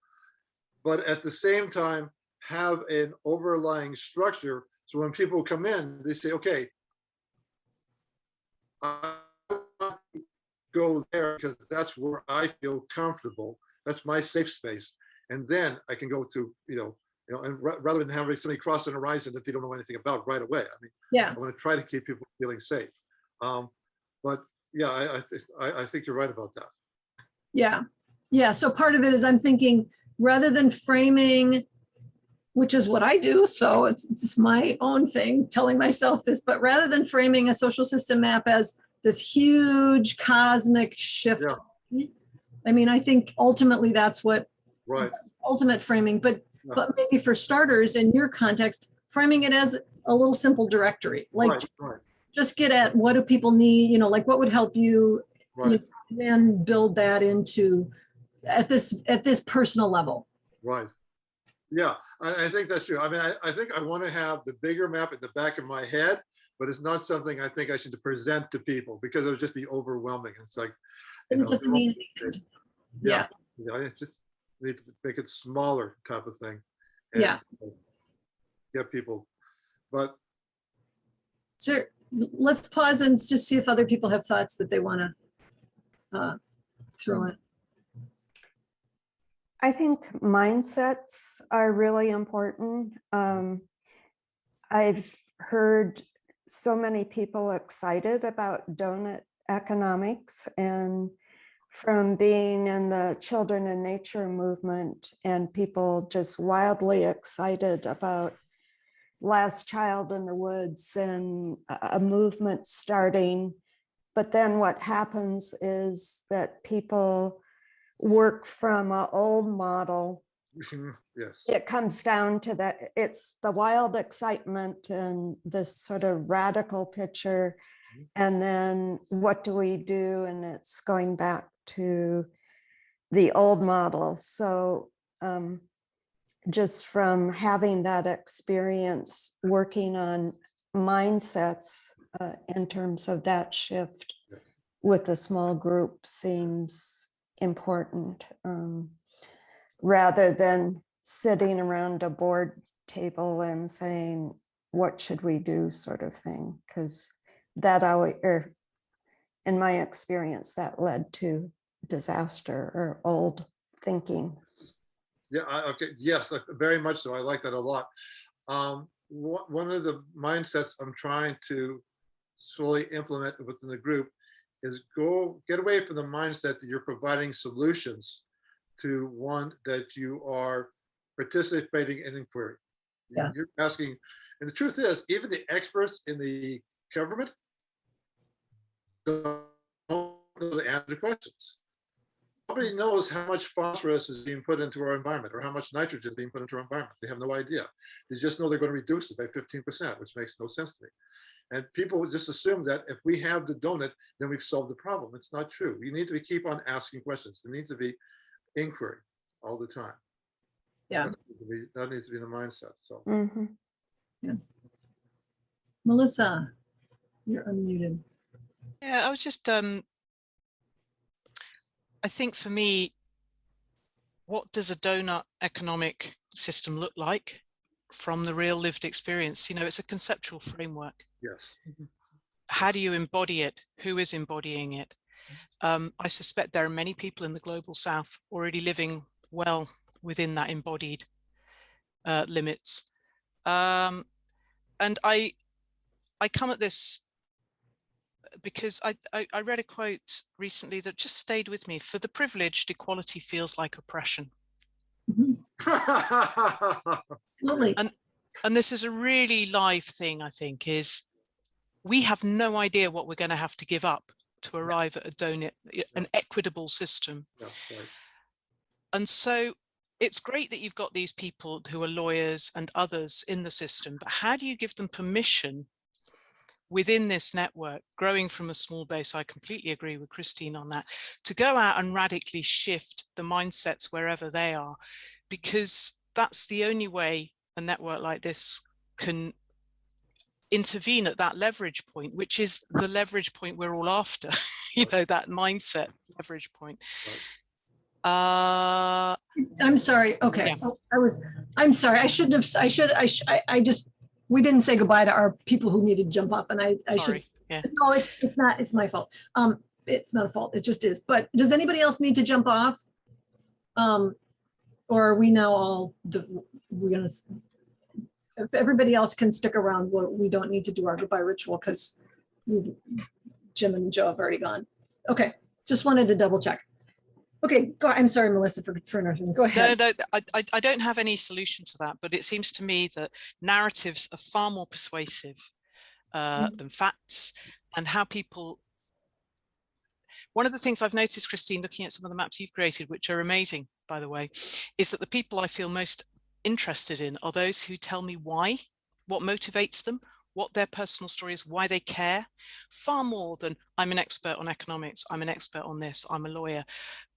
But at the same time, have an overlying structure. So when people come in, they say, okay, I want to go there because that's where I feel comfortable. That's my safe space. And then I can go to, and rather than having somebody cross an horizon that they don't know anything about right away. I mean, I want to try to keep people feeling safe. But yeah, I think you're right about that. Yeah. So part of it is I'm thinking, rather than framing, which is what I do, so it's my own thing, telling myself this, but rather than framing a social system map as this huge cosmic shift, I mean, I think ultimately that's what ultimate framing, but maybe for starters in your context, framing it as a little simple directory, like just get at what do people need, you know, like what would help you, Right, then build that into at this personal level. right. Yeah, I think that's true. I mean, I think I want to have the bigger map at the back of my head, but it's not something I think I should present to people because it would just be overwhelming. It's like, And it doesn't mean anything. Yeah. I just need to make it smaller type of thing. Yeah. Get people, but So let's pause and just see if other people have thoughts that they want to throw in. I think mindsets are really important. I've heard so many people excited about donut economics, and from being in the children and nature movement and people just wildly excited about Last Child in the Woods and a movement starting. But then what happens is that people work from an old model. yes, It comes down to that. It's the wild excitement and this sort of radical picture. And then what do we do? And it's going back to the old model. So just from having that experience working on mindsets in terms of that shift with a small group seems important, rather than sitting around a board table and saying, what should we do, sort of thing, because that always, or in my experience, that led to disaster or old thinking. yeah, okay, yes, very much so. I like that a lot. One of the mindsets I'm trying to slowly implement within the group is get away from the mindset that you're providing solutions to one that you are participating in inquiry. Yeah. You're asking, and the truth is, even the experts in the government don't know the answer to questions. Nobody knows how much phosphorus is being put into our environment or how much nitrogen is being put into our environment. They have no idea. They just know they're going to reduce it by 15%, which makes no sense to me. And people just assume that if we have the donut, then we've solved the problem. It's not true. You need to keep on asking questions. There needs to be inquiry all the time. Yeah. That needs to be the mindset. So. Mm-hmm. Yeah. Melissa, you're unmuted. Yeah, I was just, I think for me, what does a donut economic system look like from the real lived experience? You know, it's a conceptual framework. Yes. How do you embody it? Who is embodying it? I suspect there are many people in the global south already living well within that embodied limits. And I come at this because I read a quote recently that just stayed with me. For the privileged, equality feels like oppression. Absolutely. And this is a really live thing, I think, is we have no idea what we're going to have to give up to arrive at a donut, an equitable system. Yeah, right. And so it's great that you've got these people who are lawyers and others in the system, but how do you give them permission within this network, growing from a small base? I completely agree with Christine on that, to go out and radically shift the mindsets wherever they are, because that's the only way a network like this can intervene at that leverage point, which is the leverage point we're all after, you know, that mindset leverage point. I'm sorry. Okay. Yeah. I'm sorry. I shouldn't have, I just, we didn't say goodbye to our people who need to jump up, and I Sorry. should, Yeah. no, it's not, it's my fault. It's not a fault. It just is. But does anybody else need to jump off? Or are we now all, we're going to, if everybody else can stick around, we don't need to do our goodbye ritual because Jim and Joe have already gone. Okay, just wanted to double check. Okay, go. I'm sorry, Melissa, for interrupting. Go ahead. No, I don't have any solution to that, but it seems to me that narratives are far more persuasive than facts, and how people. One of the things I've noticed, Christine, looking at some of the maps you've created, which are amazing, by the way, is that the people I feel most interested in are those who tell me why, what motivates them, what their personal story is, why they care, far more than I'm an expert on economics, I'm an expert on this, I'm a lawyer.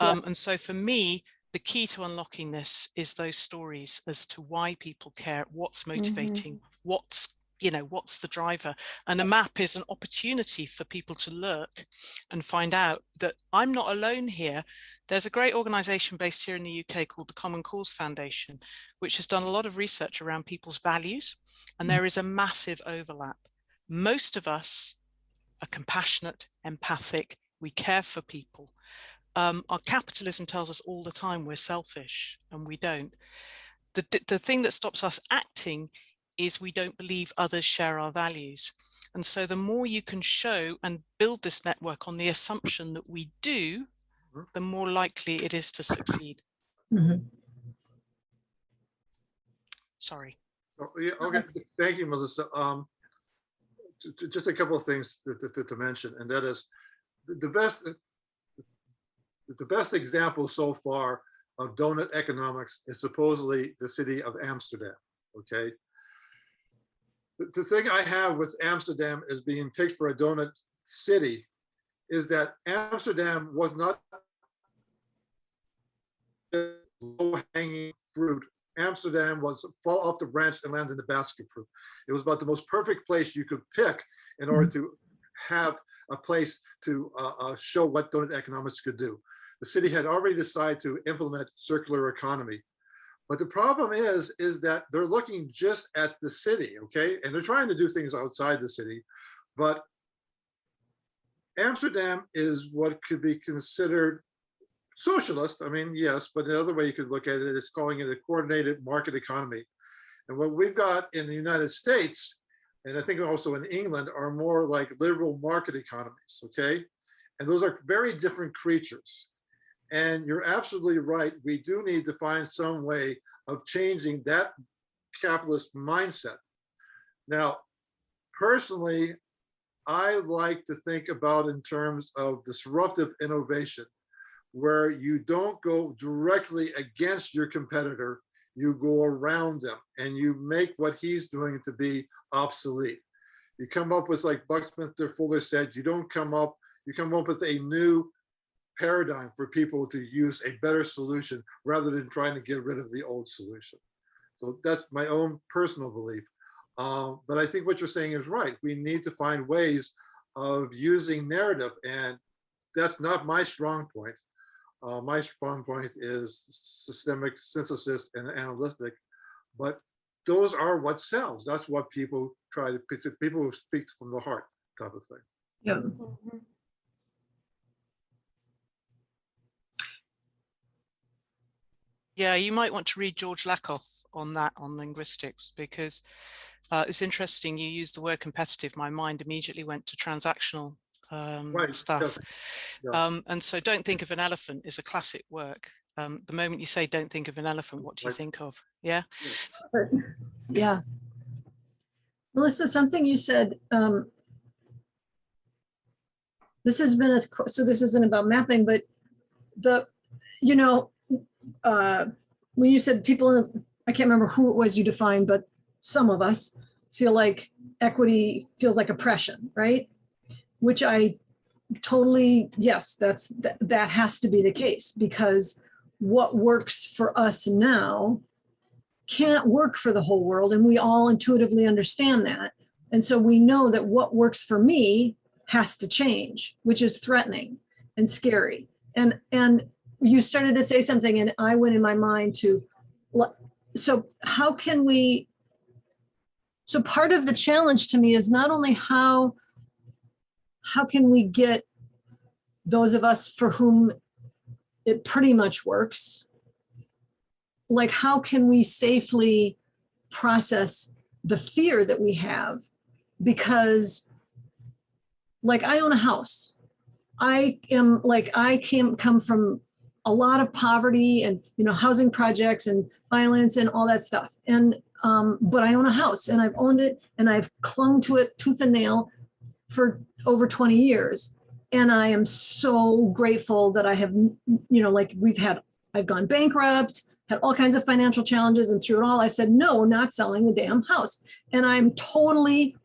And so for me, the key to unlocking this is those stories as to why people care, what's motivating, what's the driver. And a map is an opportunity for people to look and find out that I'm not alone here. There's a great organization based here in the UK called the Common Cause Foundation, which has done a lot of research around people's values. And there is a massive overlap. Most of us are compassionate, empathic, we care for people. Our capitalism tells us all the time we're selfish, and we don't. The thing that stops us acting is we don't believe others share our values. And so the more you can show and build this network on the assumption that we do, the more likely it is to succeed. Sorry. Oh, yeah, okay, thank you, Melissa. Just a couple of things to mention, and that is the best example so far of donut economics is supposedly the city of Amsterdam. Okay. The thing I have with Amsterdam as being picked for a donut city is that Amsterdam was not low-hanging fruit. Amsterdam was fall off the branch and land in the basket fruit. It was about the most perfect place you could pick in order to have a place to show what donut economics could do. The city had already decided to implement circular economy. But the problem is that they're looking just at the city, okay? And they're trying to do things outside the city. But Amsterdam is what could be considered socialist. I mean, yes, but another way you could look at it is calling it a coordinated market economy. And what we've got in the United States, and I think also in England, are more like liberal market economies, okay? And those are very different creatures. And you're absolutely right. We do need to find some way of changing that capitalist mindset. Now, personally, I like to think about in terms of disruptive innovation, where you don't go directly against your competitor, you go around them and you make what he's doing to be obsolete. You come up with, like Buckminster Fuller said, you come up with a new paradigm for people to use a better solution rather than trying to get rid of the old solution. So that's my own personal belief. But I think what you're saying is right. We need to find ways of using narrative, and that's not my strong point. My strong point is systemic synthesis and analytic, but those are what sells. That's what people try to pick, people who speak from the heart type of thing. Yeah. Yeah, you might want to read George Lakoff on that, on linguistics, because it's interesting. You used the word competitive. My mind immediately went to transactional stuff. Yeah. And so don't think of an elephant is a classic work. The moment you say don't think of an elephant, what do you think of? Yeah. Yeah. Melissa, something you said, this has been so this isn't about mapping, but when you said people, I can't remember who it was you defined, but some of us feel like equity feels like oppression, right? Which I totally, yes, that has to be the case, because what works for us now can't work for the whole world, and we all intuitively understand that. And so we know that what works for me has to change, which is threatening and scary. And you started to say something, and I went in my mind to, so how can we, so part of the challenge to me is not only how can we get those of us for whom it pretty much works, like how can we safely process the fear that we have? Because like I own a house. I come from a lot of poverty and, housing projects and violence and all that stuff. And, but I own a house and I've owned it and I've clung to it tooth and nail for over 20 years. And I am so grateful that I have, I've gone bankrupt, had all kinds of financial challenges, and through it all, I've said, no, not selling the damn house. And I'm totally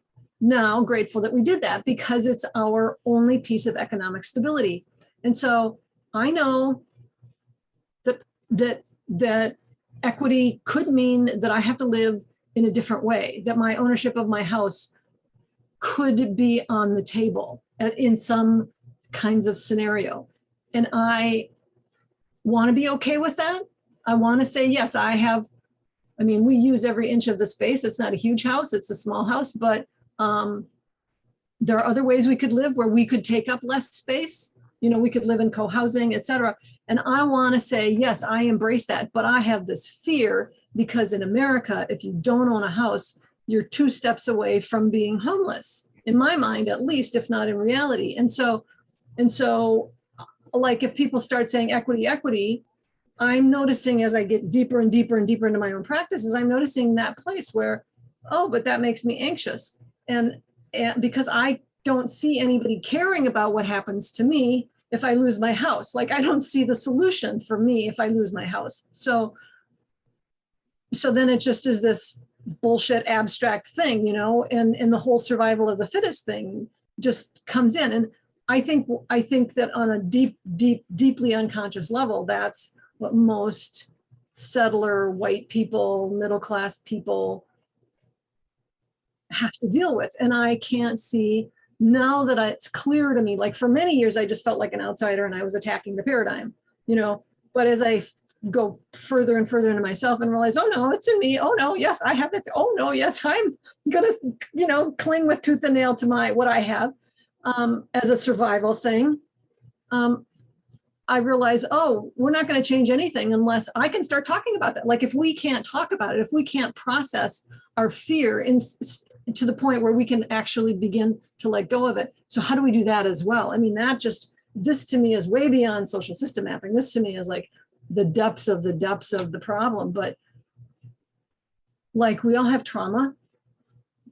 now grateful that we did that because it's our only piece of economic stability. And so I know that equity could mean that I have to live in a different way, that my ownership of my house could be on the table in some kinds of scenario. And I want to be okay with that. I want to say, yes, we use every inch of the space. It's not a huge house, it's a small house, but there are other ways we could live where we could take up less space. We could live in co-housing, et cetera. And I want to say, yes, I embrace that, but I have this fear because in America, if you don't own a house, you're 2 steps away from being homeless, in my mind, at least, if not in reality. And so, like, if people start saying equity, I'm noticing as I get deeper and deeper and deeper into my own practices, I'm noticing that place where, oh, but that makes me anxious. And because I don't see anybody caring about what happens to me if I lose my house. Like, I don't see the solution for me if I lose my house. So then it just is this bullshit abstract thing, and the whole survival of the fittest thing just comes in. And I think that on a deeply unconscious level, that's what most settler white people, middle-class people have to deal with. And I can't see now that it's clear to me, like for many years, I just felt like an outsider and I was attacking the paradigm, but as I go further and further into myself and realize, oh no, it's in me. Oh no, yes, I have it. Oh no, yes, I'm gonna, cling with tooth and nail to what I have as a survival thing. I realize, oh, we're not going to change anything unless I can start talking about that. Like if we can't talk about it, if we can't process our fear to the point where we can actually begin to let go of it. So how do we do that as well? This to me is way beyond social system mapping. This to me is like the depths of the problem. But like we all have trauma,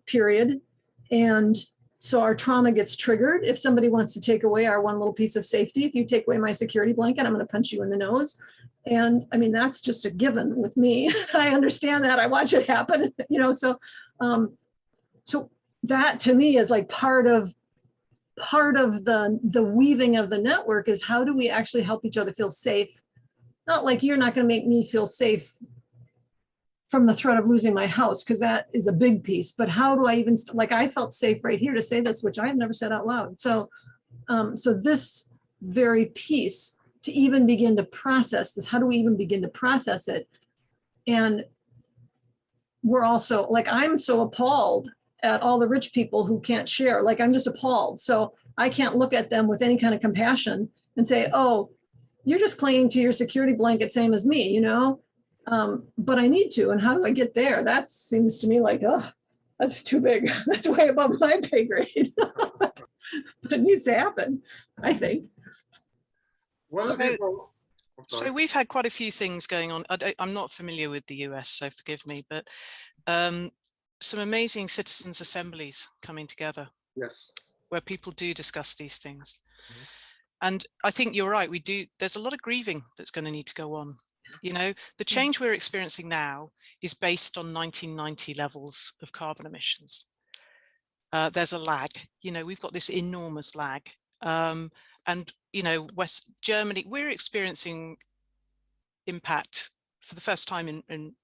period. And so our trauma gets triggered. If somebody wants to take away our one little piece of safety, if you take away my security blanket, I'm going to punch you in the nose. And that's just a given with me. I understand that. I watch it happen, so that to me is like part of the weaving of the network is how do we actually help each other feel safe? Not like you're not going to make me feel safe from the threat of losing my house, because that is a big piece. But how do I even, I felt safe right here to say this, which I've never said out loud. So this very piece to even begin to process this, how do we even begin to process it? And we're also I'm so appalled at all the rich people who can't share. I'm just appalled. So I can't look at them with any kind of compassion and say, oh, you're just clinging to your security blanket, same as me, but I need to. And how do I get there? That seems to me like, oh, that's too big. That's way above my pay grade. But it needs to happen, I think. So we've had quite a few things going on. I'm not familiar with the US, so forgive me, but some amazing citizens' assemblies coming together. Yes. Where people do discuss these things. Mm-hmm. And I think you're right, there's a lot of grieving that's going to need to go on. The change we're experiencing now is based on 1990 levels of carbon emissions. There's a lag, we've got this enormous lag. And, West Germany, we're experiencing impact for the first time in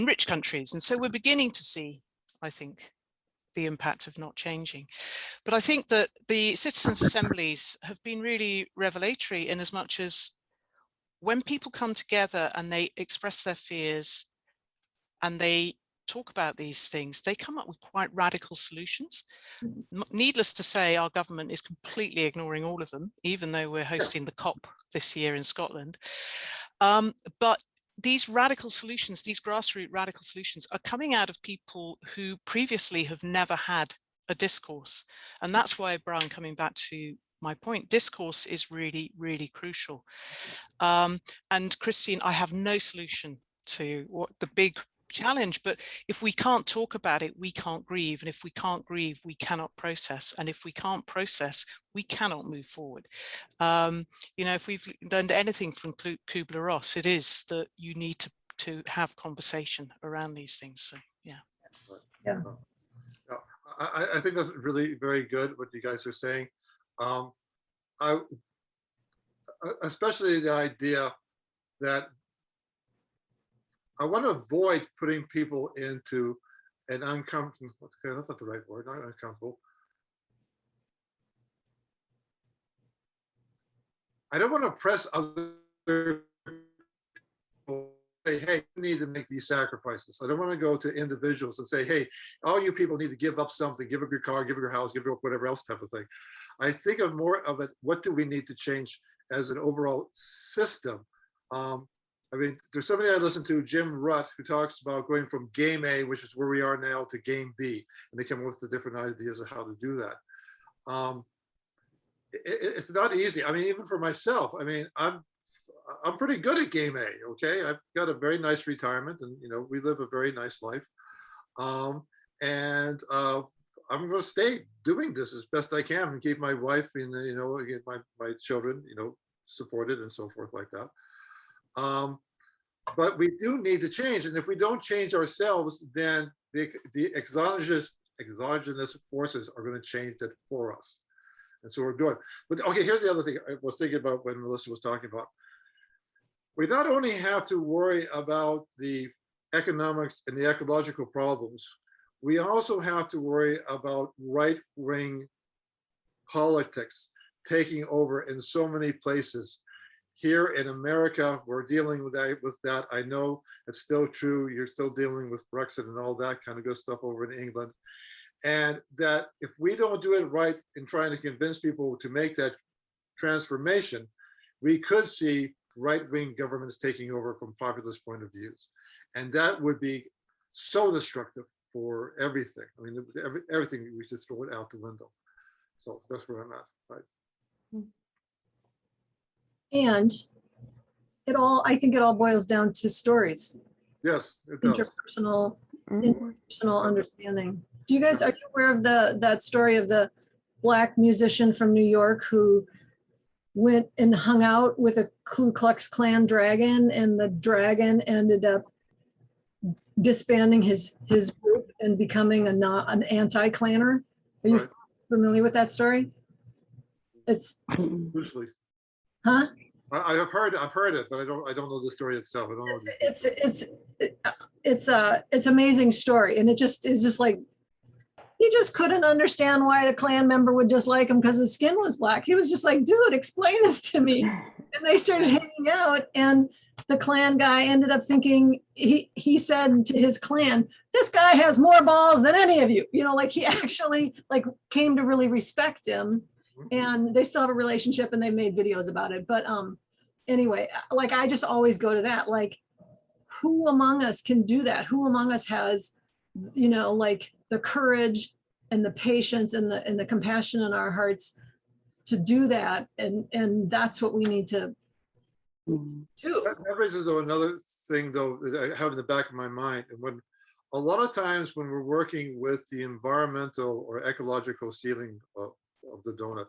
rich countries. And so we're beginning to see, I think, the impact of not changing. But I think that the citizens' assemblies have been really revelatory in as much as when people come together and they express their fears and they talk about these things, they come up with quite radical solutions. Needless to say, our government is completely ignoring all of them, even though we're hosting the COP this year in Scotland. But these radical solutions, these grassroots radical solutions are coming out of people who previously have never had a discourse. And that's why, Brian, coming back to my point, discourse is really, really crucial. And Christine, I have no solution to what the big challenge, but if we can't talk about it, we can't grieve. And if we can't grieve, we cannot process. And if we can't process, we cannot move forward. If we've learned anything from Kubler-Ross, it is that you need to have conversation around these things. So, yeah. Yeah. I think that's really very good what you guys are saying. Especially the idea that I want to avoid putting people into an uncomfortable, that's not the right word, not uncomfortable. I don't want to press other people, say, hey, you need to make these sacrifices. I don't want to go to individuals and say, hey, all you people need to give up something, give up your car, give up your house, give up whatever else type of thing. I think of more of it, what do we need to change as an overall system? I mean, there's somebody I listen to, Jim Rutt, who talks about going from game A, which is where we are now, to game B, and they come up with the different ideas of how to do that. It's not easy. I mean, even for myself, I mean, I'm pretty good at game A. Okay, I've got a very nice retirement, and you know, we live a very nice life, and I'm going to stay doing this as best I can and keep my wife and you know, my children, you know, supported and so forth like that. But we do need to change, and if we don't change ourselves, then the exogenous forces are going to change that for us. And so we're doing. But okay, here's the other thing I was thinking about when Melissa was talking about. We not only have to worry about the economics and the ecological problems, we also have to worry about right-wing politics taking over in so many places. Here in America, we're dealing with that. I know it's still true. You're still dealing with Brexit and all that kind of good stuff over in England. And that if we don't do it right in trying to convince people to make that transformation, we could see right-wing governments taking over from populist point of views. And that would be so destructive for everything. I mean, everything, we should throw it out the window. So that's where I'm at, right? And I think it all boils down to stories. Yes, it does. Interpersonal understanding. Are you aware of that story of the Black musician from New York who went and hung out with a Ku Klux Klan dragon, and the dragon ended up disbanding his group and becoming an anti-Klanner? Are you familiar with that story? It's loosely. Huh? I've heard it, but I don't know the story itself. I don't know. It's amazing story, and it's just like, he just couldn't understand why the Klan member would dislike him because his skin was black. He was just like, dude, explain this to me. And they started hanging out, and the Klan guy ended up thinking, he said to his Klan, this guy has more balls than any of you. You know, like he actually like came to really respect him, and they still have a relationship and they made videos about it. But anyway, like I just always go to that, like who among us can do that? Who among us has, you know, like the courage and the patience and the compassion in our hearts to do that? And that's what we need to do. That raises though another thing though that I have in the back of my mind. And when a lot of times when we're working with the environmental or ecological ceiling of the donut,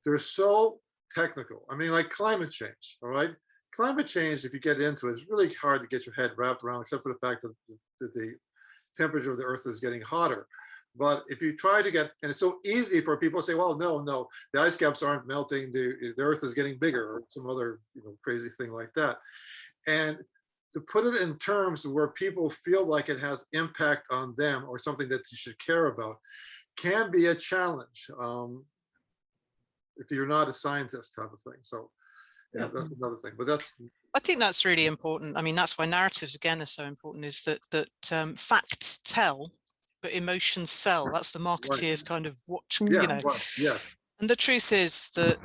they're so technical. I mean, like climate change, all right? Climate change, if you get into it, it's really hard to get your head wrapped around, except for the fact that the temperature of the earth is getting hotter. But if you try to get, and it's so easy for people to say, well, no, the ice caps aren't melting, the earth is getting bigger, or some other crazy thing like that. And to put it in terms where people feel like it has impact on them or something that you should care about can be a challenge if you're not a scientist type of thing. So yeah, that's another thing. But I think that's really important. I mean, that's why narratives again are so important. Is that facts tell, but emotions sell. That's the marketeer's kind of watch. Yeah, yeah. And the truth is that,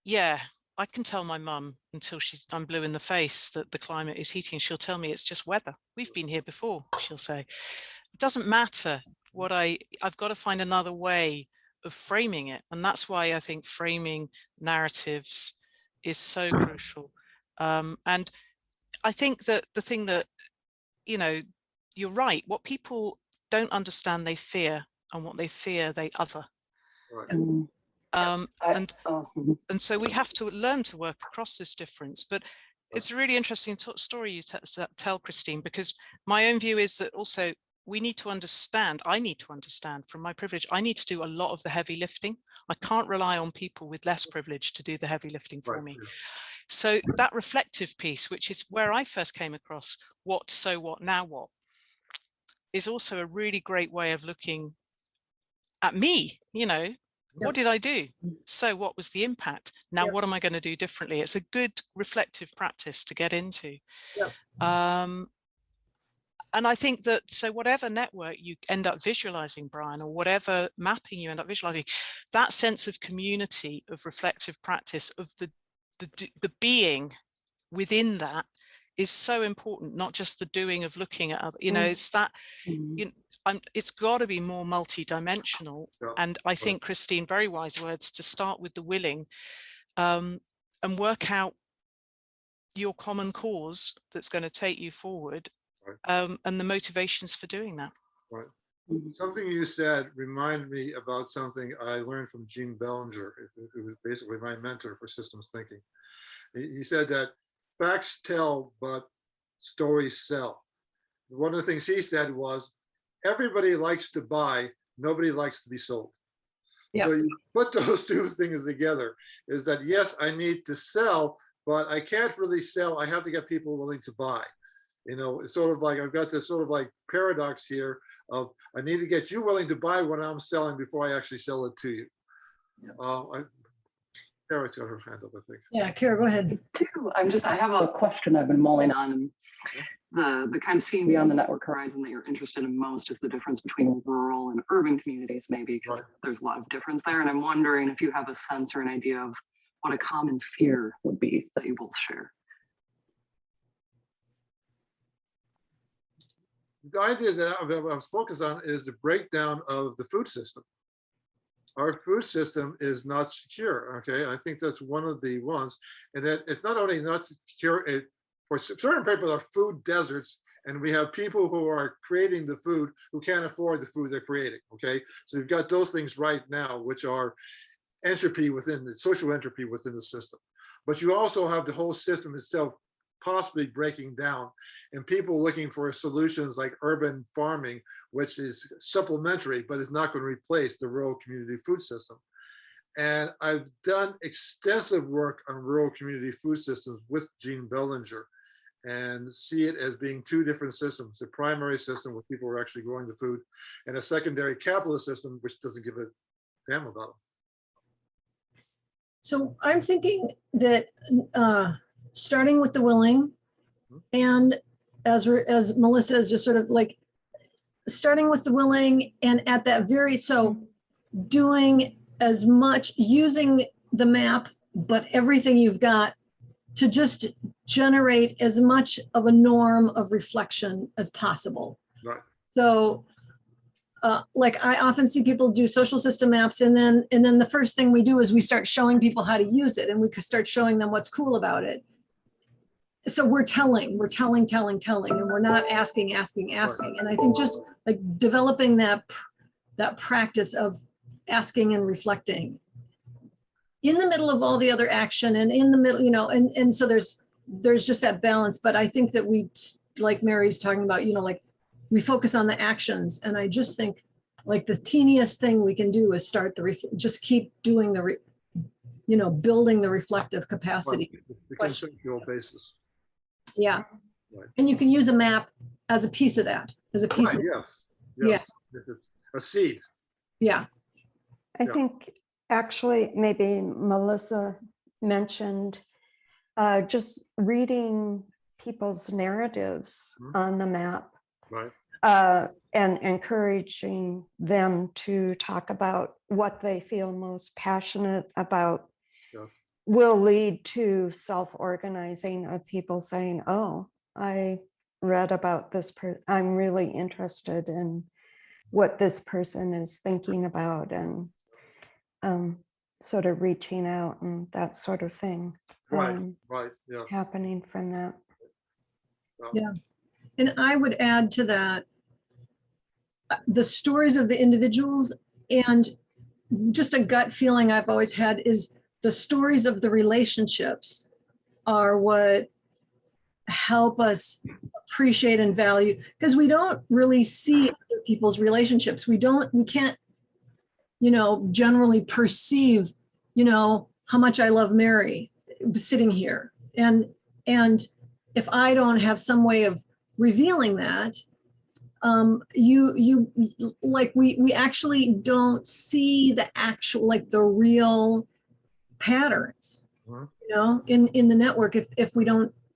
yeah, I can tell my mum until I'm blue in the face that the climate is heating. She'll tell me it's just weather. We've been here before. She'll say, it doesn't matter what I've got to find another way of framing it. And that's why I think framing narratives is so crucial. And I think that the thing that, you're right, what people don't understand, they fear, and what they fear, they other. Right. And so we have to learn to work across this difference. But it's a really interesting story you tell, Christine, because my own view is that also we need to understand, I need to understand from my privilege, I need to do a lot of the heavy lifting. I can't rely on people with less privilege to do the heavy lifting for me. So that reflective piece, which is where I first came across what, so what, now what, is also a really great way of looking at me, you know, what did I do? So what was the impact? Now, what am I going to do differently? It's a good reflective practice to get into. And I think that, so whatever network you end up visualizing, Brian, or whatever mapping you end up visualizing, that sense of community, of reflective practice, of the being within that is so important, not just the doing of looking at other, you know, it's that, you know, it's got to be more multi-dimensional. And I think, Christine, very wise words, to start with the willing, and work out your common cause that's going to take you forward. And the motivations for doing that. Right. Something you said reminded me about something I learned from Gene Bellinger, who was basically my mentor for systems thinking. He said that facts tell, but stories sell. One of the things he said was, everybody likes to buy, nobody likes to be sold. So you put those two things together, is that, yes, I need to sell, but I can't really sell. I have to get people willing to buy. You know, it's sort of like, I've got this sort of like paradox here of, I need to get you willing to buy what I'm selling before I actually sell it to you. Kara's got her hand up, I think. Yeah, Kara, go ahead. I have a question I've been mulling on. And the kind of seeing beyond the network horizon that you're interested in most is the difference between rural and urban communities, maybe, because there's a lot of difference there. And I'm wondering if you have a sense or an idea of what a common fear would be that you both share. The idea that I was focused on is the breakdown of the food system. Our food system is not secure, okay? I think that's one of the ones. And that it's not only not secure, for certain people are food deserts, and we have people who are creating the food who can't afford the food they're creating, okay? So you've got those things right now, which are entropy within the social entropy within the system. But you also have the whole system itself possibly breaking down, and people looking for solutions like urban farming, which is supplementary, but is not going to replace the rural community food system. And I've done extensive work on rural community food systems with Gene Bellinger, and see it as being two different systems: a primary system where people are actually growing the food, and a secondary capitalist system which doesn't give a damn about them. So I'm thinking that starting with the willing, and as Melissa is just sort of like starting with the willing, and at that so doing as much, using the map, but everything you've got to just generate as much of a norm of reflection as possible. Right. So like I often see people do social system maps, and then the first thing we do is we start showing people how to use it, and we start showing them what's cool about it. So we're telling, and we're not asking. And I think just like developing that practice of asking and reflecting in the middle of all the other action, and in the middle, you know, and so there's just that balance. But I think that we, like Mary's talking about, you know, like we focus on the actions. And I just think like the teeniest thing we can do is start just keep doing building the reflective capacity. The conceptual basis. Yeah. Right. And you can use a map as a piece of that, Yes. Yeah. A seed. Yeah. I think actually maybe Melissa mentioned just reading people's narratives on the map, right, and encouraging them to talk about what they feel most passionate about. Yeah. Will lead to self-organizing of people saying, oh, I read about this I'm really interested in what this person is thinking about, and sort of reaching out and that sort of thing. Right, yeah. Happening from that. Yeah. And I would add to that the stories of the individuals, and just a gut feeling I've always had is the stories of the relationships are what help us appreciate and value, because we don't really see other people's relationships. We can't, generally perceive, how much I love Mary sitting here. And if I don't have some way of revealing that, we actually don't see the actual, like the real patterns, in the network, if we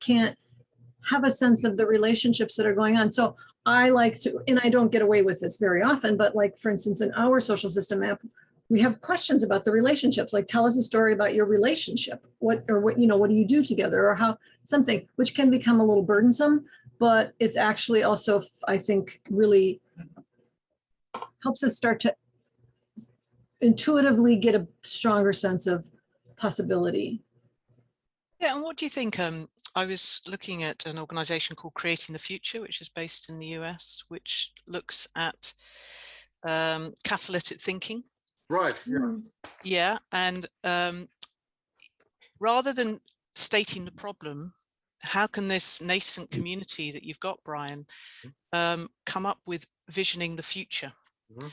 can't have a sense of the relationships that are going on. So I like to, and I don't get away with this very often, but like, for instance, in our social system app, we have questions about the relationships, like tell us a story about your relationship, what do you do together, or how something, which can become a little burdensome, but it's actually also, I think, really helps us start to intuitively get a stronger sense of possibility. Yeah, and what do you think? I was looking at an organization called Creating the Future, which is based in the US, which looks at catalytic thinking. Right. Yeah. Yeah, and rather than stating the problem, how can this nascent community that you've got, Brian, come up with visioning the future? Mm-hmm.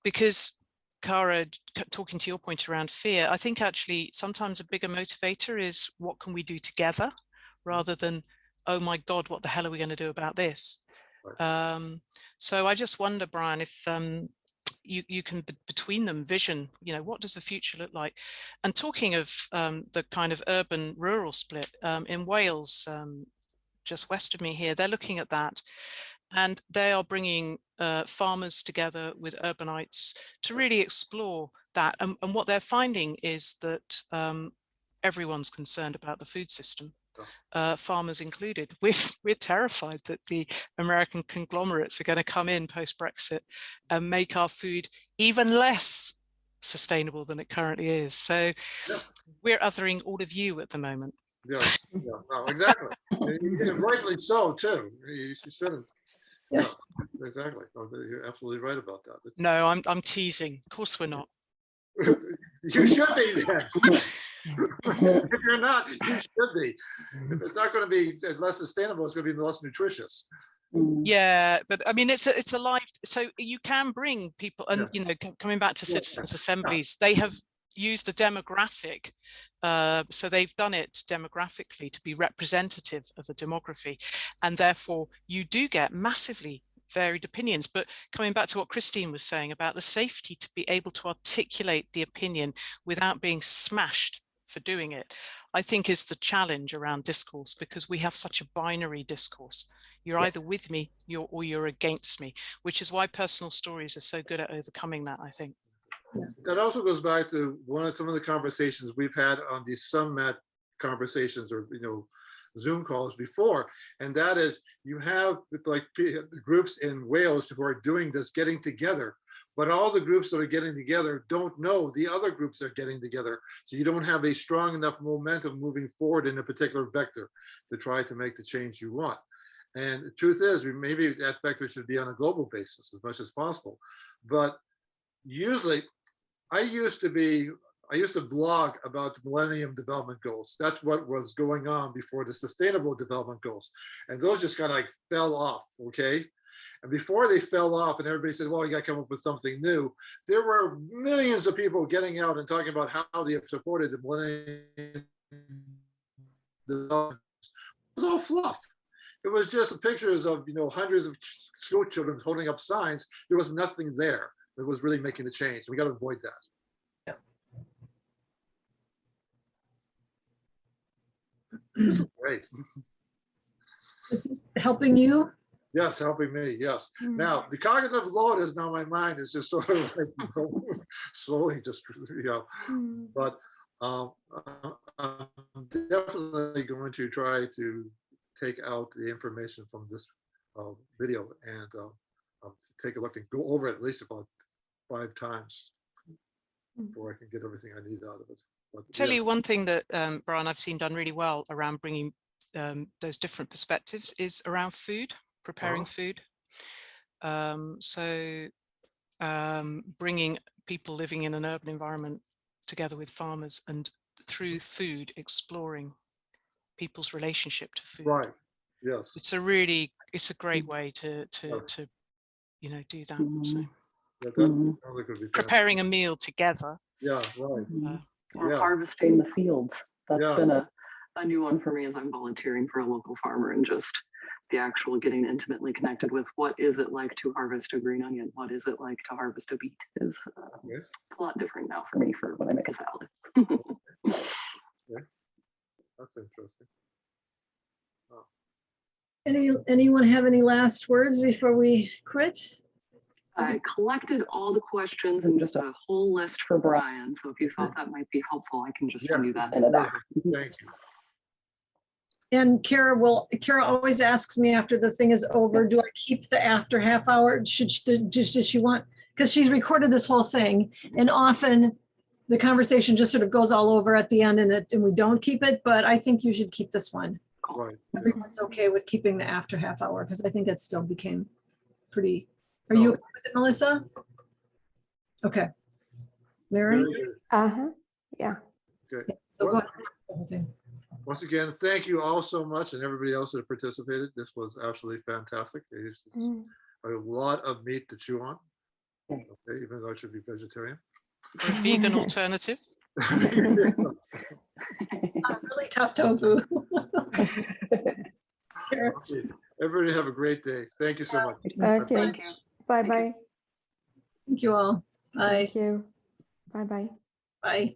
Because Cara, talking to your point around fear, I think actually sometimes a bigger motivator is what can we do together, rather than, oh my God, what the hell are we going to do about this? Right. So I just wonder, Brian, if you can between them vision, what does the future look like? And talking of the kind of urban rural split in Wales, just west of me here, they're looking at that, and they are bringing farmers together with urbanites to really explore that. And what they're finding is that everyone's concerned about the food system. Farmers included. We're terrified that the American conglomerates are going to come in post-Brexit and make our food even less sustainable than it currently is. So we're othering all of you at the moment. Yes. Yeah. No, exactly. And rightly so too. You shouldn't. Yes. No, exactly. No, you're absolutely right about that. No, I'm teasing. Of course we're not. You should be then. If you're not, you should be. If it's not going to be less sustainable, it's going to be less nutritious. Yeah, but I mean, it's a live. So you can bring people, and coming back to citizens' assemblies, they have used a demographic. So they've done it demographically to be representative of a demography, and therefore you do get massively varied opinions. But coming back to what Christine was saying about the safety to be able to articulate the opinion without being smashed for doing it, I think is the challenge around discourse, because we have such a binary discourse. You're either with me or you're against me, which is why personal stories are so good at overcoming that, I think. That also goes back to some of the conversations we've had on these sumApp conversations, or Zoom calls before, and that is, you have like groups in Wales who are doing this, getting together, but all the groups that are getting together don't know the other groups are getting together, so you don't have a strong enough momentum moving forward in a particular vector to try to make the change you want. And the truth is, maybe that vector should be on a global basis as much as possible. But usually, I used to blog about the Millennium Development Goals. That's what was going on before the Sustainable Development Goals. And those just kind of like fell off, okay? And before they fell off and everybody said, well, you got to come up with something new, there were millions of people getting out and talking about how they have supported the Millennium Development Goals. It was all fluff. It was just pictures of, hundreds of school children holding up signs. There was nothing there that was really making the change. We got to avoid that. This is great. This is helping you? Yes, helping me, yes. Now, the cognitive load is now, my mind is just sort of like, slowly just, but I'm definitely going to try to take out the information from this video and take a look and go over it at least about 5 times before I can get everything I need out of it. But, tell you one thing that, Brian, I've seen done really well around bringing those different perspectives is around food, preparing food. Bringing people living in an urban environment together with farmers, and through food exploring people's relationship to food. Right. Yes. It's a great way to you know, do that. So Yeah, that probably could be preparing a meal together. Yeah, right. Or Yeah. harvesting the fields. That's Yeah. been a new one for me as I'm volunteering for a local farmer, and just the actual getting intimately connected with what is it like to harvest a green onion? What is it like to harvest a beet? Is a lot different now for me for when I make a salad. That's interesting. Oh. Anyone have any last words before we quit? I collected all the questions and just a whole list for Brian. So if you thought that might be helpful, I can just send you that in a doc. Thank you. And Kara always asks me after the thing is over, do I keep the after half hour? Does she want, because she's recorded this whole thing, and often the conversation just sort of goes all over at the end and we don't keep it, but I think you should keep this one. Right. Everyone's okay with keeping the after half hour, because I think it still became pretty, are you okay with it, Melissa? Okay. Mary? Yeah. Okay. So go ahead. Once again, thank you all so much, and everybody else that participated. This was absolutely fantastic. It's a lot of meat to chew on, okay, even though I should be vegetarian. Or a vegan alternative. Really tough tofu. Okay. Everybody have a great day. Thank you so much. Okay. Thank you. Bye-bye. Thank you all. Bye. Thank you. Bye-bye. Bye.